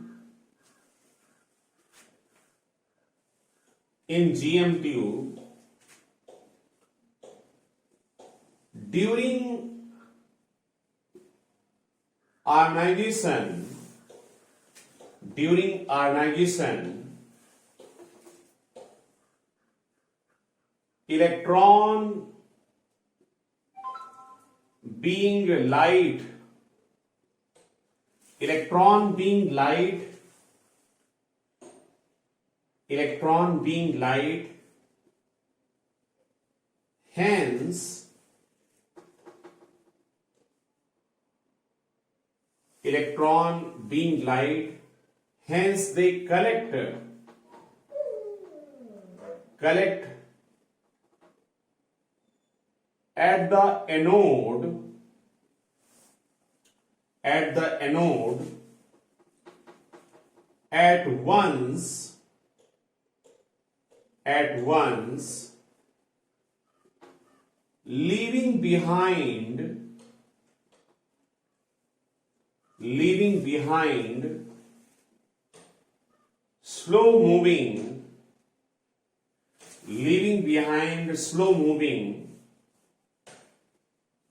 during ionization, electron being light, hence they collect at the anode at once leaving behind slow moving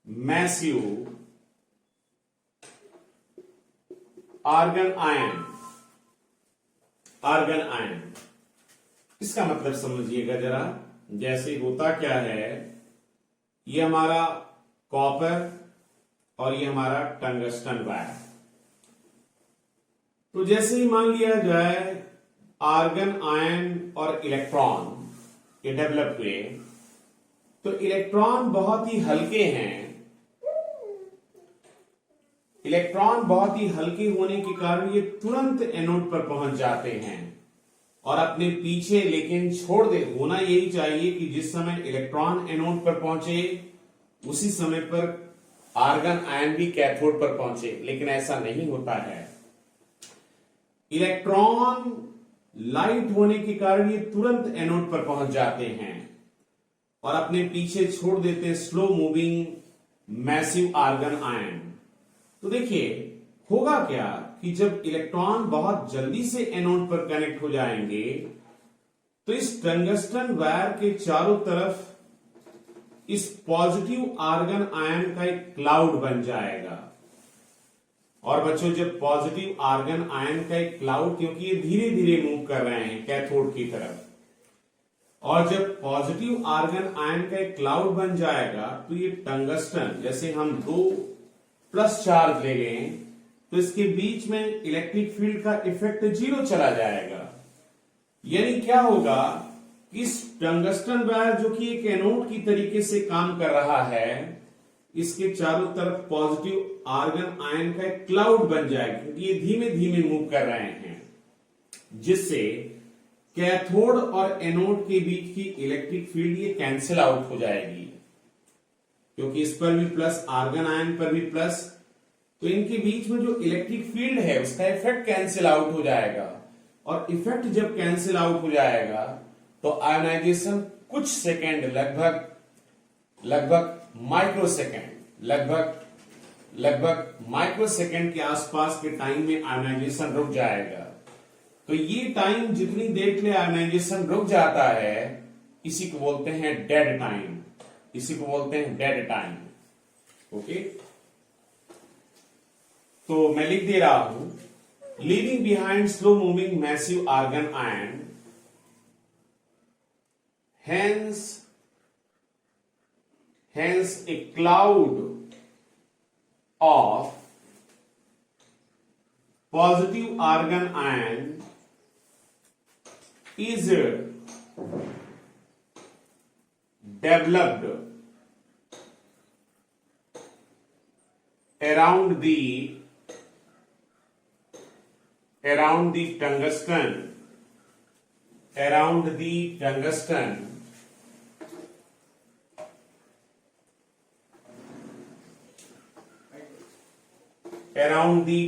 massive argon ion। इसका मतलब समझिएगा जरा। जैसे होता क्या है, ये हमारा कॉपर और ये हमारा टंगस्टन वायर। तो जैसे ही मान लिया जाए आर्गन आयन और इलेक्ट्रॉन ये डेवलप हुए, तो इलेक्ट्रॉन बहुत ही हल्के हैं। इलेक्ट्रॉन बहुत ही हल्के होने के कारण ये तुरंत एनोड पर पहुंच जाते हैं और अपने पीछे लेकिन छोड़ दे। होना यही चाहिए कि जिस समय इलेक्ट्रॉन एनोड पर पहुंचे उसी समय पर आर्गन आयन भी कैथोड पर पहुंचे, लेकिन ऐसा नहीं होता है। इलेक्ट्रॉन लाइट होने के कारण ये तुरंत एनोड पर पहुंच जाते हैं और अपने पीछे छोड़ देते हैं slow moving massive argon ion. तो देखिए होगा क्या कि जब इलेक्ट्रॉन बहुत जल्दी से एनोड पर कनेक्ट हो जाएंगे तो इस टंगस्टन वायर के चारों तरफ इस पॉजिटिव आर्गन आयन का एक क्लाउड बन जाएगा। और बच्चों, जब पॉजिटिव आर्गन आयन का एक क्लाउड, क्योंकि ये धीरे धीरे मूव कर रहे हैं कैथोड की तरफ, और जब पॉजिटिव आर्गन आयन का एक क्लाउड बन जाएगा तो ये टंगस्टन, जैसे हम 2 प्लस चार्ज ले गए तो इसके बीच में इलेक्ट्रिक फील्ड का इफेक्ट 0 चला जाएगा। यानी क्या होगा, इस टंगस्टन वायर जो कि एक एनोड की तरीके से काम कर रहा है, इसके चारों तरफ पॉजिटिव आर्गन आयन का एक क्लाउड बन जाएगा, क्योंकि ये धीमे धीमे मूव कर रहे हैं, जिससे कैथोड और एनोड के बीच की इलेक्ट्रिक फील्ड ये कैंसिल आउट हो जाएगी। क्योंकि इस पर भी प्लस, आर्गन आयन पर भी प्लस, तो इनके बीच में जो इलेक्ट्रिक फील्ड है उसका इफेक्ट कैंसिल आउट हो जाएगा। और इफेक्ट जब कैंसिल आउट हो जाएगा तो आयोनाइजेशन कुछ सेकेंड, लगभग माइक्रो सेकेंड के आसपास के टाइम में आयोनाइजेशन रुक जाएगा। तो ये टाइम जितनी देर के लिए आयोनाइजेशन रुक जाता है, इसी को बोलते हैं डेड टाइम। ओके, तो मैं लिख दे रहा हूं, leaving behind slow moving massive argon ion, hence a cloud of positive argon ion is developed around the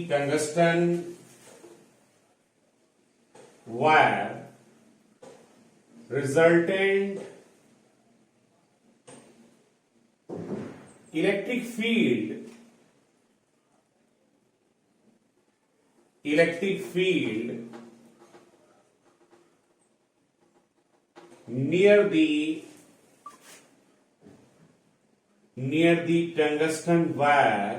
tungsten wire, resultant electric field near the tungsten wire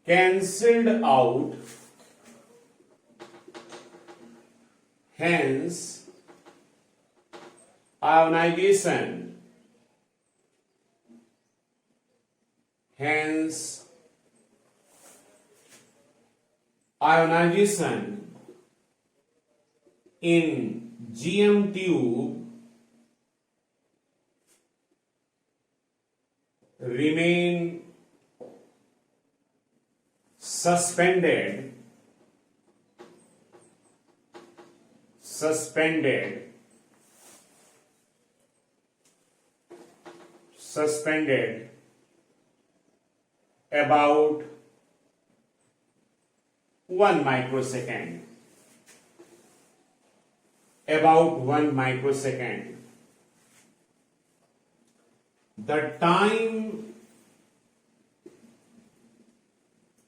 cancelled out, hence ionization in GM tube remain suspended about 1 microsecond। about 1 microsecond. The time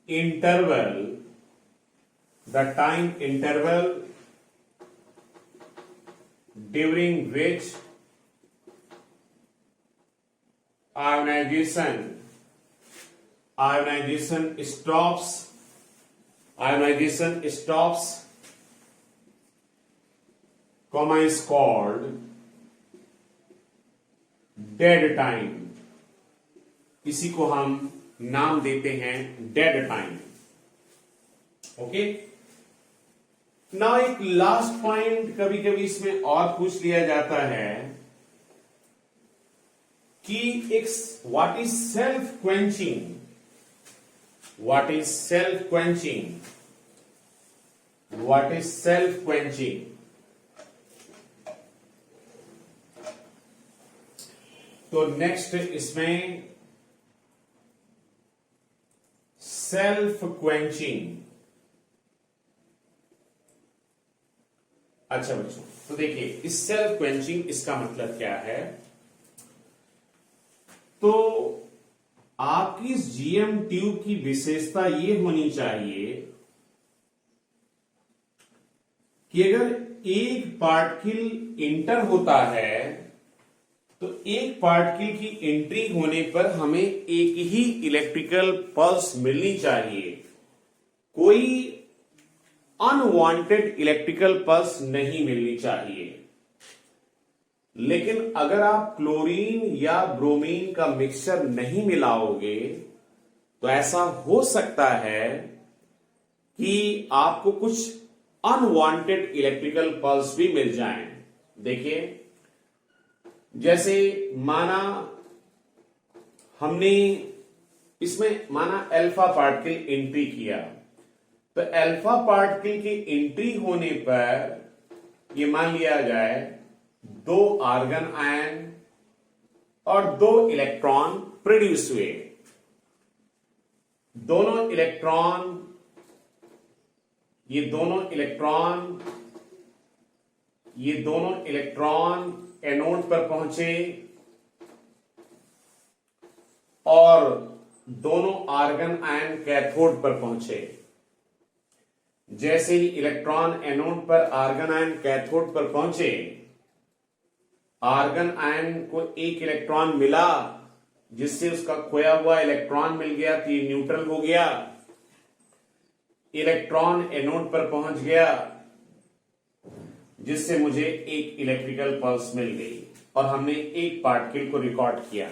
interval during which ionization stops, comma, is called dead time. इसी को हम नाम देते हैं डेड टाइम. ओके. नाउ एक लास्ट पॉइंट कभी कभी इसमें और पूछ लिया जाता है कि एक what is self quenching. What is self-quenching? तो नेक्स्ट इसमें सेल्फ क्वेंचिंग. अच्छा बच्चों, तो देखिए इस सेल्फ क्वेंचिंग इसका मतलब क्या है. तो आपकी इस जीएम ट्यूब की विशेषता ये होनी चाहिए कि अगर एक पार्टिकल इंटर होता है तो एक पार्टिकल की एंट्री होने पर हमें एक ही इलेक्ट्रिकल पल्स मिलनी चाहिए. कोई अनवांटेड इलेक्ट्रिकल पल्स नहीं मिलनी चाहिए. लेकिन अगर आप क्लोरीन या ब्रोमीन का मिक्सचर नहीं मिलाओगे तो ऐसा हो सकता है कि आपको कुछ अनवांटेड इलेक्ट्रिकल पल्स भी मिल जाएं. देखिए, जैसे माना हमने इसमें माना अल्फा पार्टिकल एंट्री किया, तो अल्फा पार्टिकल की एंट्री होने पर ये मान लिया जाए 2 आर्गन आयन और 2 इलेक्ट्रॉन प्रोड्यूस हुए. दोनों इलेक्ट्रॉन एनोड पर पहुंचे और दोनों आर्गन आयन कैथोड पर पहुंचे. जैसे ही इलेक्ट्रॉन एनोड पर, आर्गन आयन कैथोड पर पहुंचे, आर्गन आयन को एक इलेक्ट्रॉन मिला जिससे उसका खोया हुआ इलेक्ट्रॉन मिल गया, तो ये न्यूट्रल हो गया. इलेक्ट्रॉन एनोड पर पहुंच गया जिससे मुझे एक इलेक्ट्रिकल पल्स मिल गई और हमने एक पार्टिकल को रिकॉर्ड किया.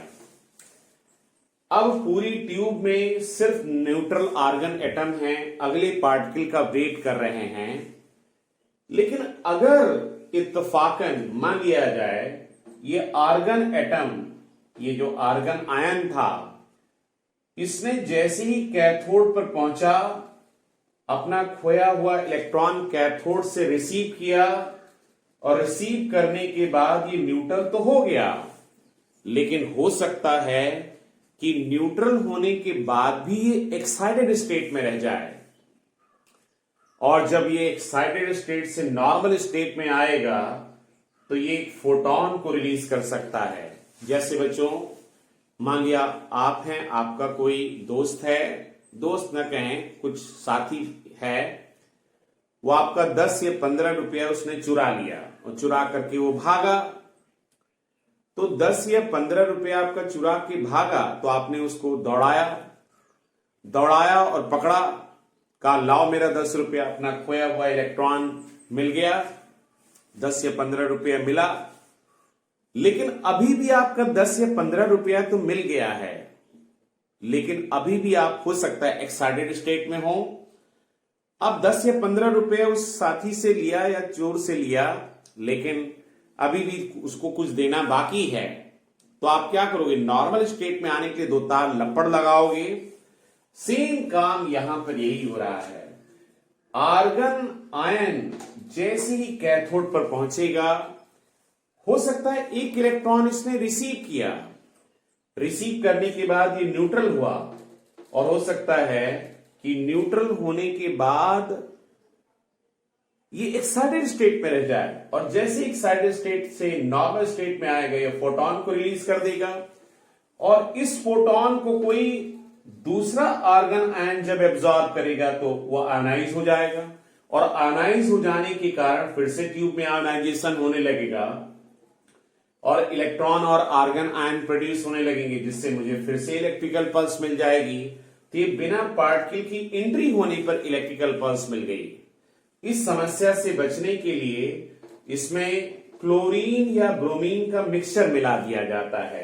अब पूरी ट्यूब में सिर्फ न्यूट्रल आर्गन एटम हैं, अगले पार्टिकल का वेट कर रहे हैं. लेकिन अगर इत्तफाकन मान लिया जाए ये आर्गन एटम, ये जो आर्गन आयन था, इसने जैसे ही कैथोड पर पहुंचा, अपना खोया हुआ इलेक्ट्रॉन कैथोड से रिसीव किया और रिसीव करने के बाद ये न्यूट्रल तो हो गया, लेकिन हो सकता है कि न्यूट्रल होने के बाद भी ये एक्साइटेड स्टेट में रह जाए. और जब ये एक्साइटेड स्टेट से नॉर्मल स्टेट में आएगा तो ये एक फोटोन को रिलीज कर सकता है. जैसे बच्चों, मान लिया आप हैं, आपका कोई दोस्त है, दोस्त न कहें, कुछ साथी है, वो आपका 10 या 15 रुपया उसने चुरा लिया और चुरा करके वो भागा. तो 10 या 15 रुपया आपका चुरा के भागा, तो आपने उसको दौड़ाया और पकड़ा, कहा लाओ मेरा 10 रुपया, अपना खोया हुआ इलेक्ट्रॉन मिल गया, 10 या 15 रुपया मिला. लेकिन अभी भी आपका 10 या 15 रुपया तो मिल गया है, लेकिन अभी भी आप हो सकता है एक्साइटेड स्टेट में हो. अब 10 या 15 रुपया उस साथी से लिया या चोर से लिया, लेकिन अभी भी उसको कुछ देना बाकी है. तो आप क्या करोगे? नॉर्मल स्टेट में आने के लिए 2 तार लपड़ लगाओगे. सेम काम यहां पर यही हो रहा है. आर्गन आयन जैसे ही कैथोड पर पहुंचेगा, हो सकता है एक इलेक्ट्रॉन इसने रिसीव किया, रिसीव करने के बाद ये न्यूट्रल हुआ, और हो सकता है कि न्यूट्रल होने के बाद ये एक्साइटेड स्टेट में रह जाए, और जैसे एक्साइटेड स्टेट से नॉर्मल स्टेट में आएगा ये फोटोन को रिलीज कर देगा, और इस फोटोन को कोई दूसरा आर्गन आयन जब एब्जॉर्ब करेगा तो वो आयनाइज हो जाएगा, और आयनाइज हो जाने के कारण फिर से ट्यूब में आयनाइजेशन होने लगेगा और इलेक्ट्रॉन और आर्गन आयन प्रोड्यूस होने लगेंगे, जिससे मुझे फिर से इलेक्ट्रिकल पल्स मिल जाएगी। तो ये बिना पार्टिकल की एंट्री होने पर इलेक्ट्रिकल पल्स मिल गई। इस समस्या से बचने के लिए इसमें क्लोरीन या ब्रोमीन का मिक्सचर मिला दिया जाता है।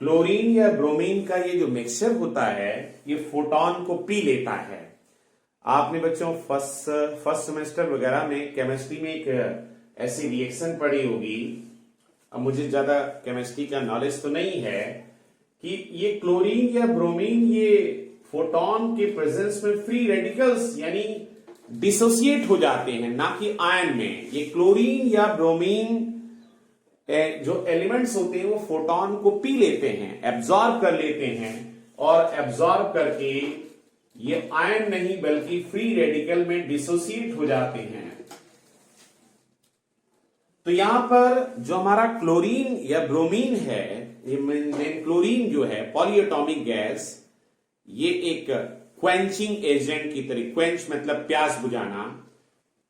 क्लोरीन या ब्रोमीन का ये जो मिक्सचर होता है ये फोटोन को पी लेता है। आपने बच्चों फर्स्ट सेमेस्टर वगैरह में केमिस्ट्री में एक ऐसी रिएक्शन पढ़ी होगी, अब मुझे ज्यादा केमिस्ट्री का नॉलेज तो नहीं है, कि ये क्लोरीन या ब्रोमीन ये फोटोन के प्रेजेंस में फ्री रेडिकल्स यानी डिसोसिएट हो जाते हैं, ना कि आयन में। ये क्लोरीन या ब्रोमीन जो एलिमेंट्स होते हैं वो फोटोन को पी लेते हैं, एब्जॉर्ब कर लेते हैं, और एब्जॉर्ब करके ये आयन नहीं बल्कि फ्री रेडिकल में डिसोसिएट हो जाते हैं। तो यहां पर जो हमारा क्लोरीन या ब्रोमीन है, क्लोरीन जो है पॉलीएटॉमिक गैस, ये एक क्वेंचिंग एजेंट की तरह, क्वेंच मतलब प्यास बुझाना,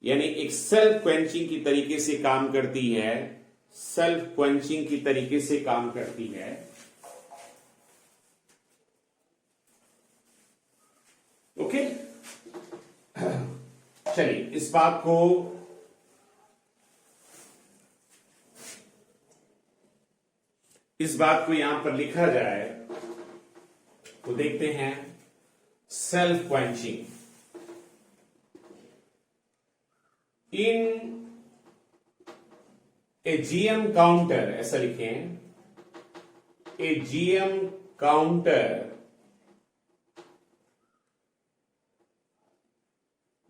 यानी एक सेल्फ क्वेंचिंग की तरीके से काम करती है, सेल्फ क्वेंचिंग की तरीके से काम करती है। ओके, चलिए इस बात को यहां पर लिखा जाए तो देखते हैं। Self quenching in a GM counter, ऐसा लिखें, a GM counter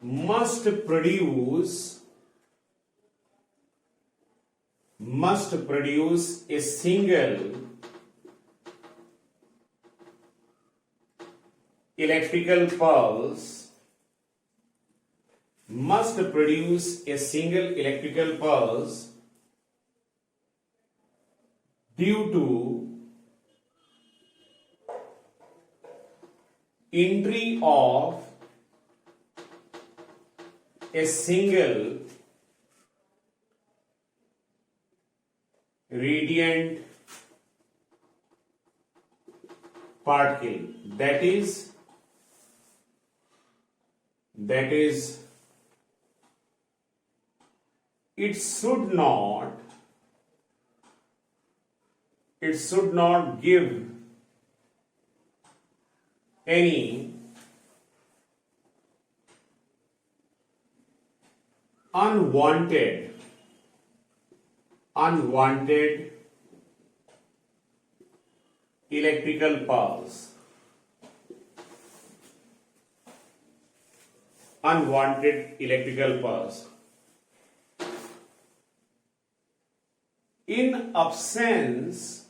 must produce a single electrical pulse, must produce a single electrical pulse due to entry of a single radiant particle, that is it should not give any unwanted electrical pulse. Unwanted electrical pulse. In absence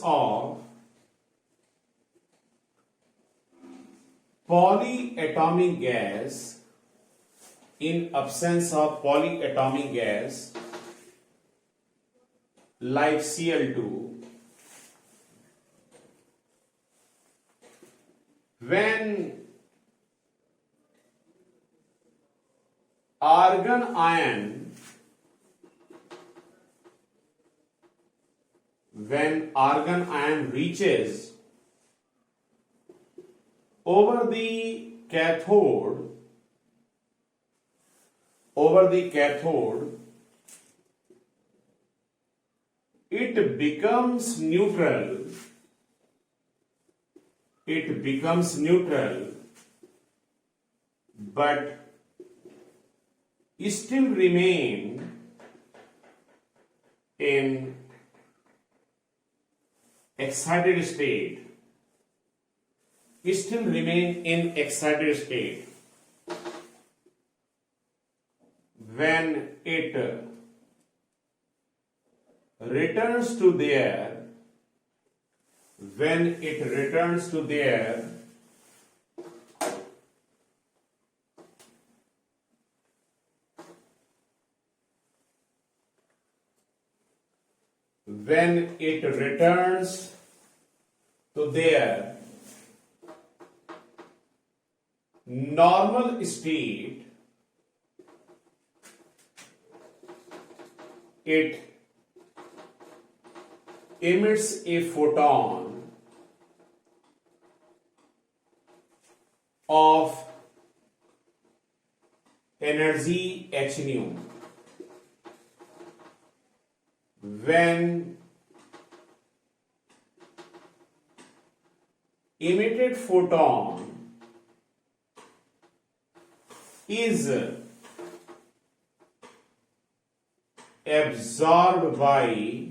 of polyatomic gas, like Cl2, when argon ion reaches over the cathode, it becomes neutral, but still remain in excited state. When it returns to their when it returns to their normal state, it emits a photon of energy h nu. When emitted photon is absorbed by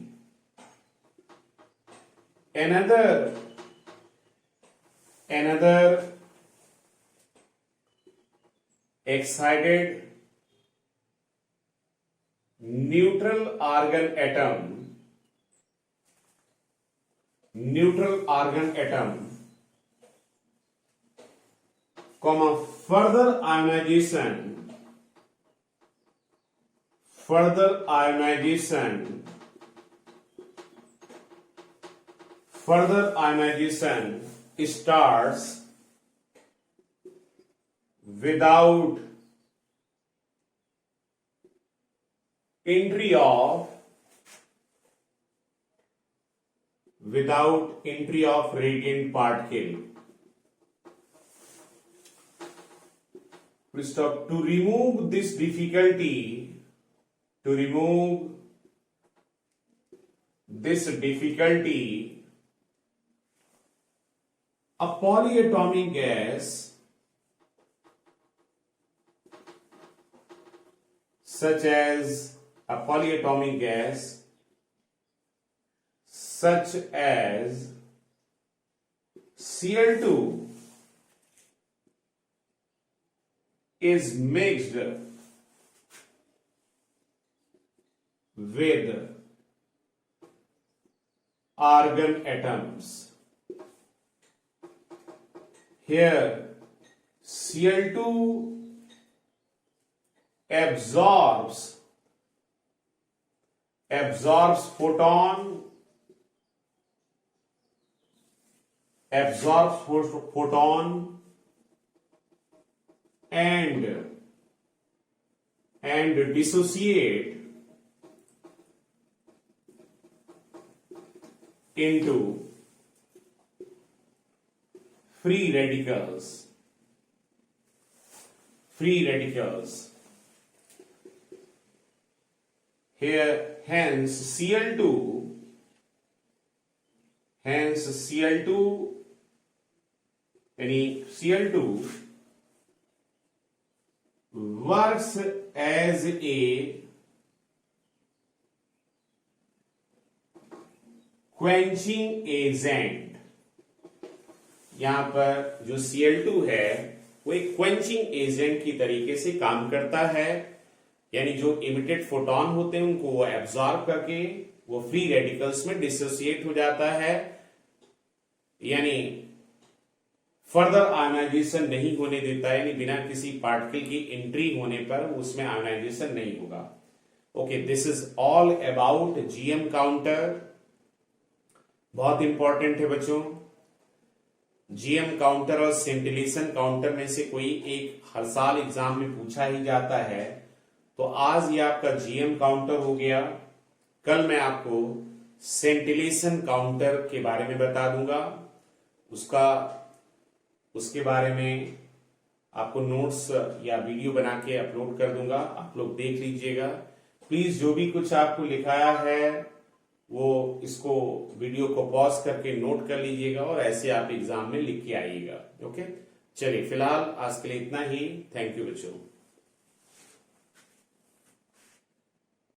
another excited neutral argon atom, comma, further ionization starts without entry of radiant particle. Please stop. To remove this difficulty, a polyatomic gas such as Cl2 is mixed with argon atoms. Here Cl2 absorbs photon and dissociate into free radicals. Here, hence Cl2 works as a quenching agent. यहां पर जो Cl2 है वो एक क्वेंचिंग एजेंट की तरीके से काम करता है, यानी जो इमिटेड फोटॉन होते हैं उनको वो एब्जॉर्ब करके वो फ्री रेडिकल्स में डिसोसिएट हो जाता है, यानी फर्दर आयोनाइजेशन नहीं होने देता है, यानी बिना किसी पार्टिकल की एंट्री होने पर उसमें आयोनाइजेशन नहीं होगा. Okay, this is all about GM counter. बहुत इंपॉर्टेंट है बच्चों. जीएम काउंटर और सेंटिलेशन काउंटर में से कोई एक हर साल एग्जाम में पूछा ही जाता है. तो आज ये आपका जीएम काउंटर हो गया. कल मैं आपको सेंटिलेशन काउंटर के बारे में बता दूंगा. उसके बारे में आपको नोट्स या वीडियो बना के अपलोड कर दूंगा, आप लोग देख लीजिएगा. प्लीज जो भी कुछ आपको लिखाया है वो इसको वीडियो को पॉज करके नोट कर लीजिएगा और ऐसे आप एग्जाम में लिख के आइएगा. ओके, चलिए फिलहाल आज के लिए इतना ही. थैंक यू बच्चों.